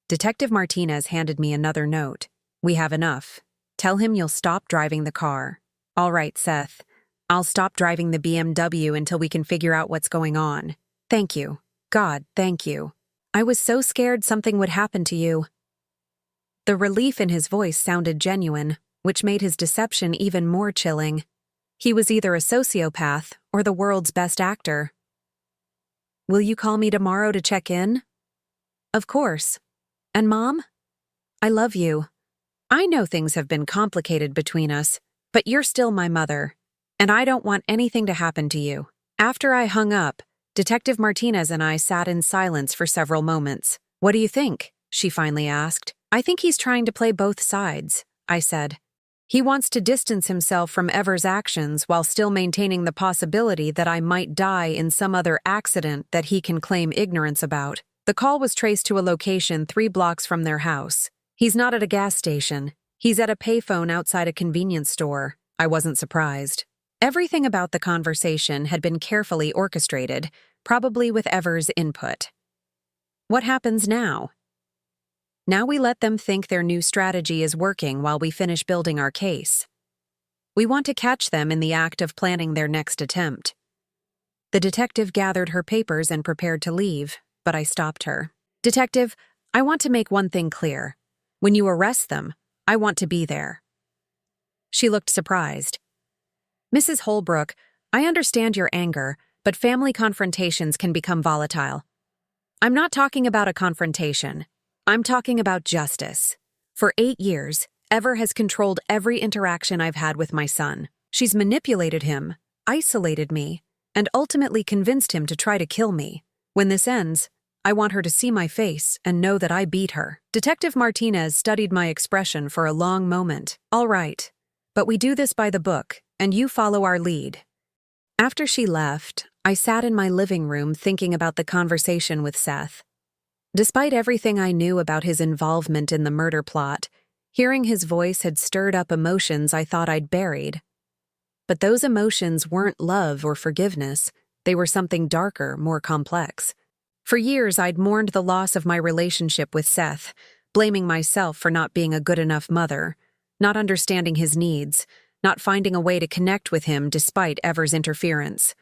S1: Detective Martinez handed me another note. We have enough. Tell him you'll stop driving the car. All right, Seth. I'll stop driving the BMW until we can figure out what's going on. Thank you. God, thank you. I was so scared something would happen to you. The relief in his voice sounded genuine, which made his deception even more chilling. He was either a sociopath or the world's best actor. Will you call me tomorrow to check in? Of course. And Mom? I love you. I know things have been complicated between us, but you're still my mother, and I don't want anything to happen to you. After I hung up, Detective Martinez and I sat in silence for several moments. What do you think? She finally asked. I think he's trying to play both sides, I said. He wants to distance himself from Ever's actions while still maintaining the possibility that I might die in some other accident that he can claim ignorance about. The call was traced to a location 3 blocks from their house. He's not at a gas station. He's at a payphone outside a convenience store. I wasn't surprised. Everything about the conversation had been carefully orchestrated, probably with Ever's input. What happens now? Now we let them think their new strategy is working while we finish building our case. We want to catch them in the act of planning their next attempt. The detective gathered her papers and prepared to leave, but I stopped her. Detective, I want to make one thing clear. When you arrest them, I want to be there. She looked surprised. Mrs. Holbrook, I understand your anger, but family confrontations can become volatile. I'm not talking about a confrontation. I'm talking about justice. For 8 years, Ever has controlled every interaction I've had with my son. She's manipulated him, isolated me, and ultimately convinced him to try to kill me. When this ends, I want her to see my face and know that I beat her. Detective Martinez studied my expression for a long moment. All right, but we do this by the book, and you follow our lead. After she left, I sat in my living room thinking about the conversation with Seth. Despite everything I knew about his involvement in the murder plot, hearing his voice had stirred up emotions I thought I'd buried. But those emotions weren't love or forgiveness. They were something darker, more complex. For years, I'd mourned the loss of my relationship with Seth, blaming myself for not being a good enough mother, not understanding his needs, not finding a way to connect with him despite Ever's interference.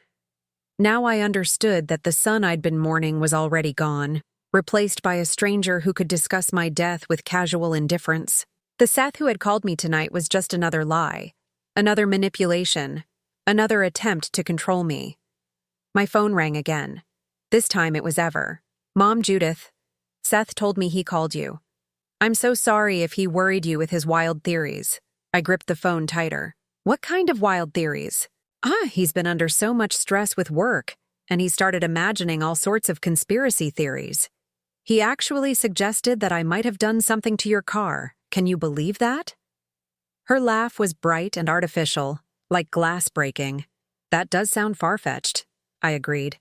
S1: Now I understood that the son I'd been mourning was already gone, replaced by a stranger who could discuss my death with casual indifference. The Seth who had called me tonight was just another lie, another manipulation, another attempt to control me. My phone rang again. This time it was Ever. Mom, Judith. Seth told me he called you. I'm so sorry if he worried you with his wild theories. I gripped the phone tighter. What kind of wild theories? He's been under so much stress with work, and he started imagining all sorts of conspiracy theories. He actually suggested that I might have done something to your car. Can you believe that? Her laugh was bright and artificial, like glass breaking. That does sound far-fetched, I agreed.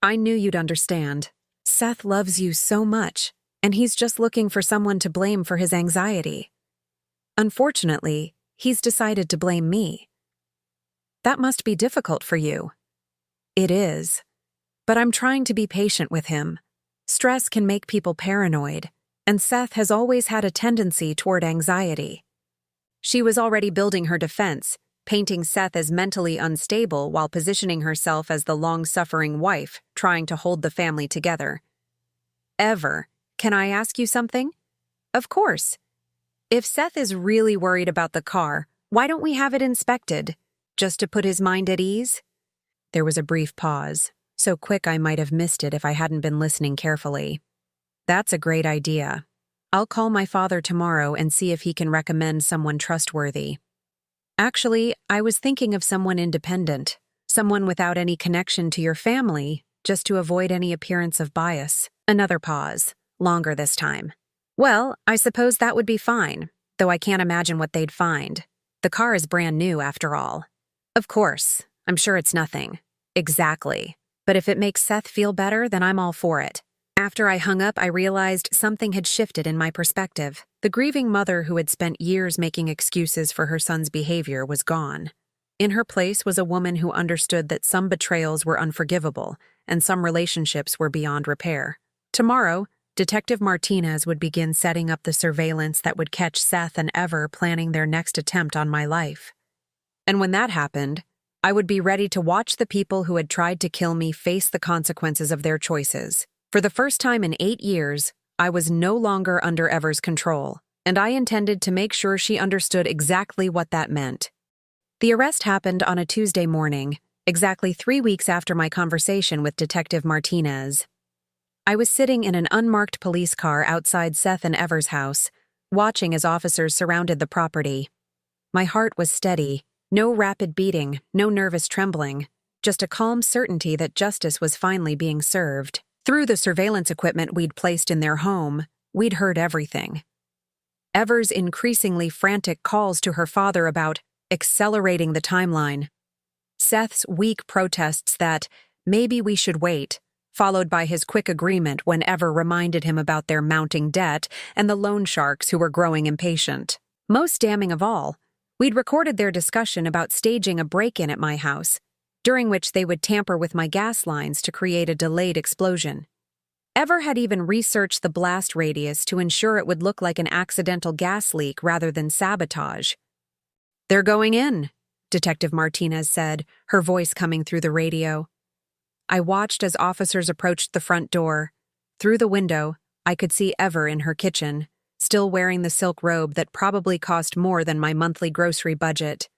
S1: I knew you'd understand. Seth loves you so much, and he's just looking for someone to blame for his anxiety. Unfortunately, he's decided to blame me. That must be difficult for you. It is. But I'm trying to be patient with him. Stress can make people paranoid, and Seth has always had a tendency toward anxiety. She was already building her defense, painting Seth as mentally unstable while positioning herself as the long-suffering wife trying to hold the family together. Ever, can I ask you something? Of course. If Seth is really worried about the car, why don't we have it inspected? Just to put his mind at ease? There was a brief pause, so quick I might have missed it if I hadn't been listening carefully. That's a great idea. I'll call my father tomorrow and see if he can recommend someone trustworthy. Actually, I was thinking of someone independent, someone without any connection to your family, just to avoid any appearance of bias. Another pause, longer this time. Well, I suppose that would be fine, though I can't imagine what they'd find. The car is brand new, after all. Of course, I'm sure it's nothing. Exactly. But if it makes Seth feel better, then I'm all for it. After I hung up, I realized something had shifted in my perspective. The grieving mother who had spent years making excuses for her son's behavior was gone. In her place was a woman who understood that some betrayals were unforgivable and some relationships were beyond repair. Tomorrow, Detective Martinez would begin setting up the surveillance that would catch Seth and Ever planning their next attempt on my life. And when that happened, I would be ready to watch the people who had tried to kill me face the consequences of their choices. For the first time in 8 years, I was no longer under Ever's control, and I intended to make sure she understood exactly what that meant. The arrest happened on a Tuesday morning, exactly 3 weeks after my conversation with Detective Martinez. I was sitting in an unmarked police car outside Seth and Ever's house, watching as officers surrounded the property. My heart was steady, no rapid beating, no nervous trembling, just a calm certainty that justice was finally being served. Through the surveillance equipment we'd placed in their home, we'd heard everything. Ever's increasingly frantic calls to her father about accelerating the timeline. Seth's weak protests that maybe we should wait, followed by his quick agreement when Ever reminded him about their mounting debt and the loan sharks who were growing impatient. Most damning of all, we'd recorded their discussion about staging a break-in at my house, during which they would tamper with my gas lines to create a delayed explosion. Ever had even researched the blast radius to ensure it would look like an accidental gas leak rather than sabotage. "They're going in," Detective Martinez said, her voice coming through the radio. I watched as officers approached the front door. Through the window, I could see Ever in her kitchen, still wearing the silk robe that probably cost more than my monthly grocery budget.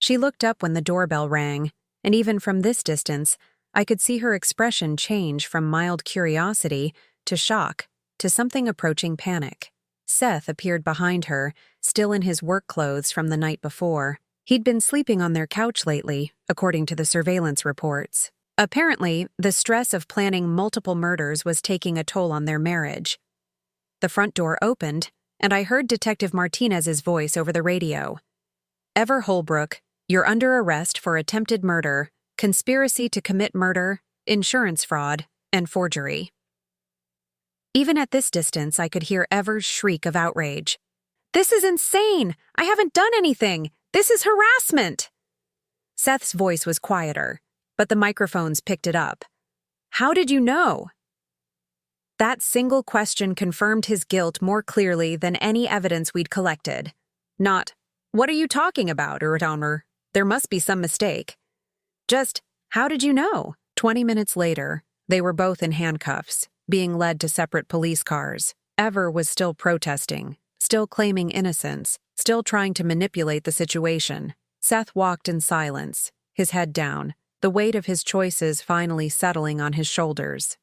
S1: She looked up when the doorbell rang, and even from this distance, I could see her expression change from mild curiosity to shock to something approaching panic. Seth appeared behind her, still in his work clothes from the night before. He'd been sleeping on their couch lately, according to the surveillance reports. Apparently, the stress of planning multiple murders was taking a toll on their marriage. The front door opened, and I heard Detective Martinez's voice over the radio. "Ever Holbrook, you're under arrest for attempted murder, conspiracy to commit murder, insurance fraud, and forgery." Even at this distance, I could hear Ever's shriek of outrage. "This is insane! I haven't done anything! This is harassment!" Seth's voice was quieter, but the microphones picked it up. "How did you know?" That single question confirmed his guilt more clearly than any evidence we'd collected. Not, "What are you talking about, Your Honor? There must be some mistake." Just, "How did you know?" 20 minutes later, they were both in handcuffs, being led to separate police cars. Ever was still protesting, still claiming innocence, still trying to manipulate the situation. Seth walked in silence, his head down, the weight of his choices finally settling on his shoulders.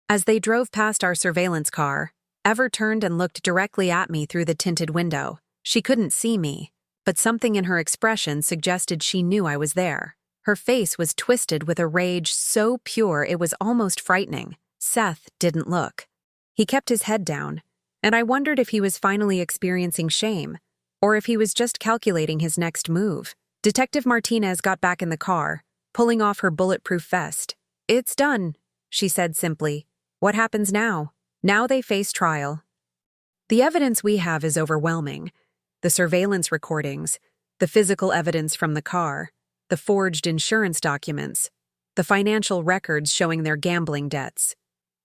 S1: As they drove past our surveillance car, Ever turned and looked directly at me through the tinted window. She couldn't see me, but something in her expression suggested she knew I was there. Her face was twisted with a rage so pure it was almost frightening. Seth didn't look. He kept his head down, and I wondered if he was finally experiencing shame, or if he was just calculating his next move. Detective Martinez got back in the car, pulling off her bulletproof vest. "It's done," she said simply. "What happens now?" Now they face trial. The evidence we have is overwhelming. The surveillance recordings, the physical evidence from the car, the forged insurance documents, the financial records showing their gambling debts.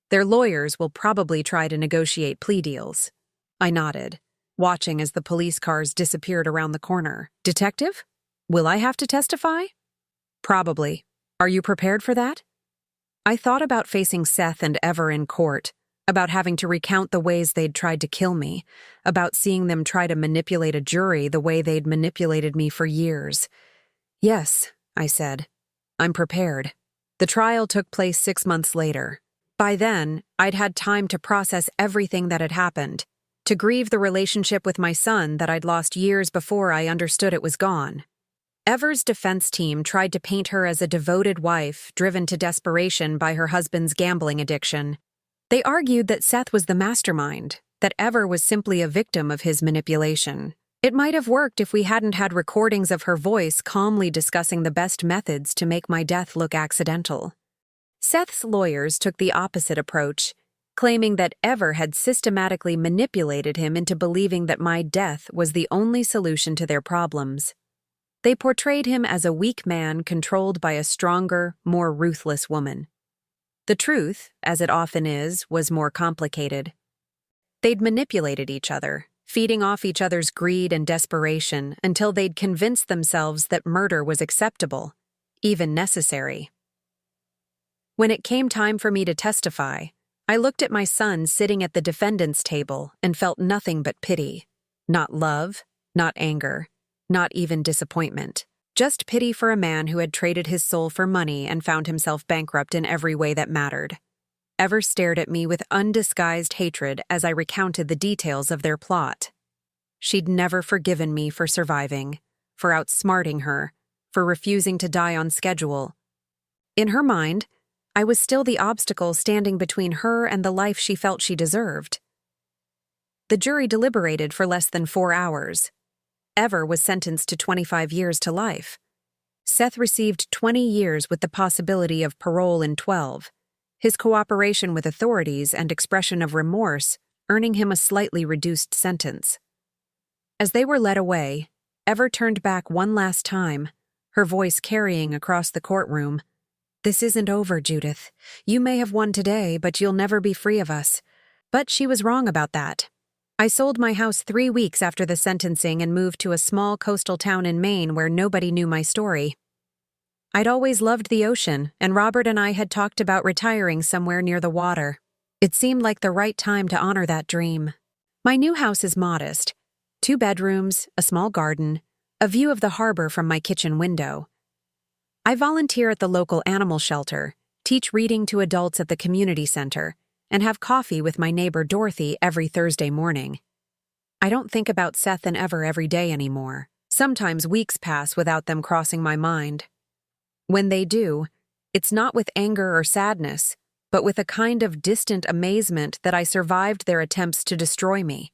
S1: Their lawyers will probably try to negotiate plea deals. I nodded, watching as the police cars disappeared around the corner. "Detective? Will I have to testify?" "Probably. Are you prepared for that?" I thought about facing Seth and Ever in court, about having to recount the ways they'd tried to kill me, about seeing them try to manipulate a jury the way they'd manipulated me for years. "Yes," I said. "I'm prepared." The trial took place 6 months later. By then, I'd had time to process everything that had happened, to grieve the relationship with my son that I'd lost years before I understood it was gone. Ever's defense team tried to paint her as a devoted wife driven to desperation by her husband's gambling addiction. They argued that Seth was the mastermind, that Ever was simply a victim of his manipulation. It might have worked if we hadn't had recordings of her voice calmly discussing the best methods to make my death look accidental. Seth's lawyers took the opposite approach, claiming that Ever had systematically manipulated him into believing that my death was the only solution to their problems. They portrayed him as a weak man controlled by a stronger, more ruthless woman. The truth, as it often is, was more complicated. They'd manipulated each other, feeding off each other's greed and desperation until they'd convinced themselves that murder was acceptable, even necessary. When it came time for me to testify, I looked at my son sitting at the defendant's table and felt nothing but pity. Not love, not anger, not even disappointment. Just pity for a man who had traded his soul for money and found himself bankrupt in every way that mattered. Ever stared at me with undisguised hatred as I recounted the details of their plot. She'd never forgiven me for surviving, for outsmarting her, for refusing to die on schedule. In her mind, I was still the obstacle standing between her and the life she felt she deserved. The jury deliberated for less than 4 hours. Ever was sentenced to 25 years to life. Seth received 20 years with the possibility of parole in 12. His cooperation with authorities and expression of remorse earning him a slightly reduced sentence. As they were led away, Ever turned back one last time, her voice carrying across the courtroom. "This isn't over, Judith. You may have won today, but you'll never be free of us." But she was wrong about that. I sold my house 3 weeks after the sentencing and moved to a small coastal town in Maine where nobody knew my story. I'd always loved the ocean, and Robert and I had talked about retiring somewhere near the water. It seemed like the right time to honor that dream. My new house is modest. 2 bedrooms, a small garden, a view of the harbor from my kitchen window. I volunteer at the local animal shelter, teach reading to adults at the community center, and have coffee with my neighbor Dorothy every Thursday morning. I don't think about Seth and Ever every day anymore. Sometimes weeks pass without them crossing my mind. When they do, it's not with anger or sadness, but with a kind of distant amazement that I survived their attempts to destroy me.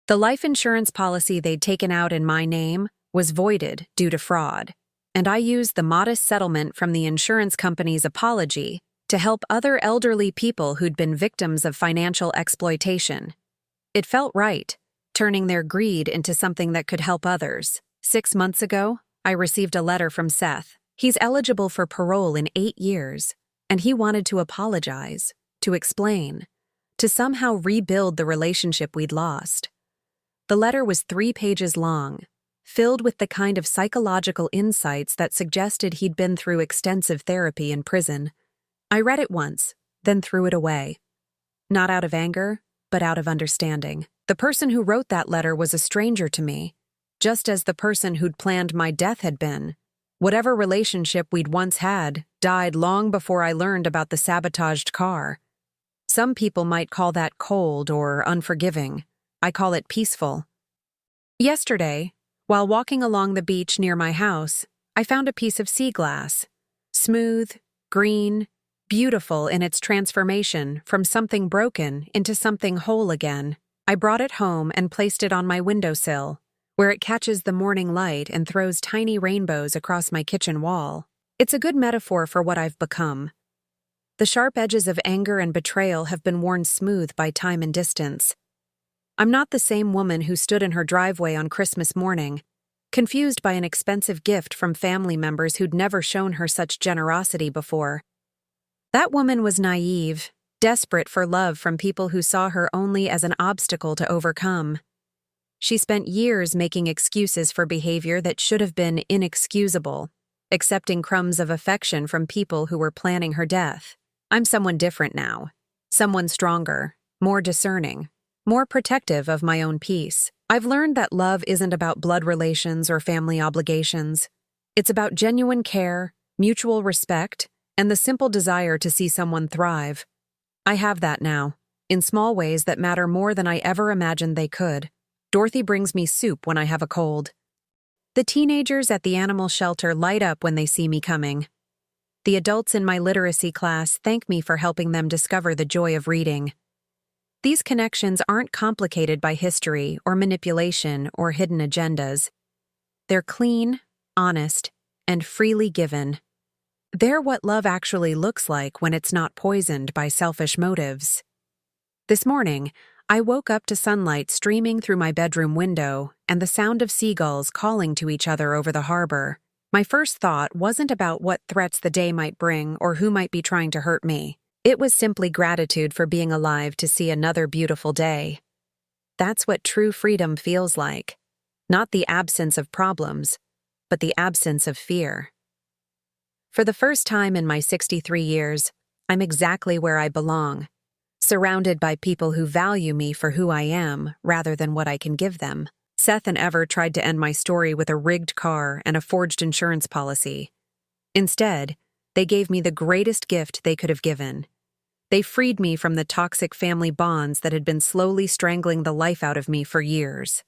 S1: The life insurance policy they'd taken out in my name was voided due to fraud, and I used the modest settlement from the insurance company's apology to help other elderly people who'd been victims of financial exploitation. It felt right, turning their greed into something that could help others. 6 months ago, I received a letter from Seth. He's eligible for parole in 8 years, and he wanted to apologize, to explain, to somehow rebuild the relationship we'd lost. The letter was 3 pages long, filled with the kind of psychological insights that suggested he'd been through extensive therapy in prison. I read it once, then threw it away. Not out of anger, but out of understanding. The person who wrote that letter was a stranger to me, just as the person who'd planned my death had been. Whatever relationship we'd once had died long before I learned about the sabotaged car. Some people might call that cold or unforgiving. I call it peaceful. Yesterday, while walking along the beach near my house, I found a piece of sea glass. Smooth, green, beautiful in its transformation from something broken into something whole again. I brought it home and placed it on my windowsill, where it catches the morning light and throws tiny rainbows across my kitchen wall. It's a good metaphor for what I've become. The sharp edges of anger and betrayal have been worn smooth by time and distance. I'm not the same woman who stood in her driveway on Christmas morning, confused by an expensive gift from family members who'd never shown her such generosity before. That woman was naive, desperate for love from people who saw her only as an obstacle to overcome. She spent years making excuses for behavior that should have been inexcusable, accepting crumbs of affection from people who were planning her death. I'm someone different now, someone stronger, more discerning, more protective of my own peace. I've learned that love isn't about blood relations or family obligations. It's about genuine care, mutual respect, and the simple desire to see someone thrive. I have that now, in small ways that matter more than I ever imagined they could. Dorothy brings me soup when I have a cold. The teenagers at the animal shelter light up when they see me coming. The adults in my literacy class thank me for helping them discover the joy of reading. These connections aren't complicated by history or manipulation or hidden agendas. They're clean, honest, and freely given. They're what love actually looks like when it's not poisoned by selfish motives. This morning, I woke up to sunlight streaming through my bedroom window and the sound of seagulls calling to each other over the harbor. My first thought wasn't about what threats the day might bring or who might be trying to hurt me. It was simply gratitude for being alive to see another beautiful day. That's what true freedom feels like. Not the absence of problems, but the absence of fear. For the first time in my 63 years, I'm exactly where I belong, surrounded by people who value me for who I am rather than what I can give them. Seth and Ever tried to end my story with a rigged car and a forged insurance policy. Instead, they gave me the greatest gift they could have given. They freed me from the toxic family bonds that had been slowly strangling the life out of me for years.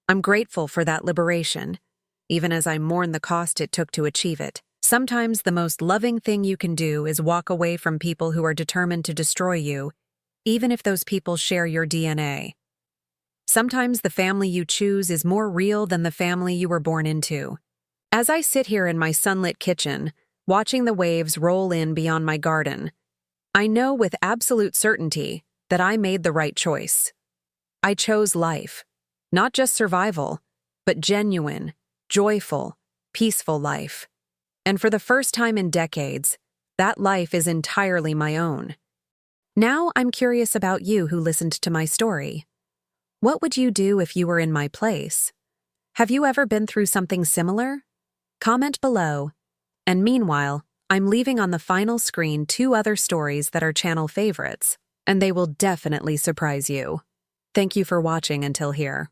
S1: I'm grateful for that liberation, even as I mourn the cost it took to achieve it. Sometimes the most loving thing you can do is walk away from people who are determined to destroy you, even if those people share your DNA. Sometimes the family you choose is more real than the family you were born into. As I sit here in my sunlit kitchen, watching the waves roll in beyond my garden, I know with absolute certainty that I made the right choice. I chose life, not just survival, but genuine, joyful, peaceful life. And for the first time in decades, that life is entirely my own. Now I'm curious about you who listened to my story. What would you do if you were in my place? Have you ever been through something similar? Comment below. And meanwhile, I'm leaving on the final screen 2 other stories that are channel favorites, and they will definitely surprise you. Thank you for watching until here.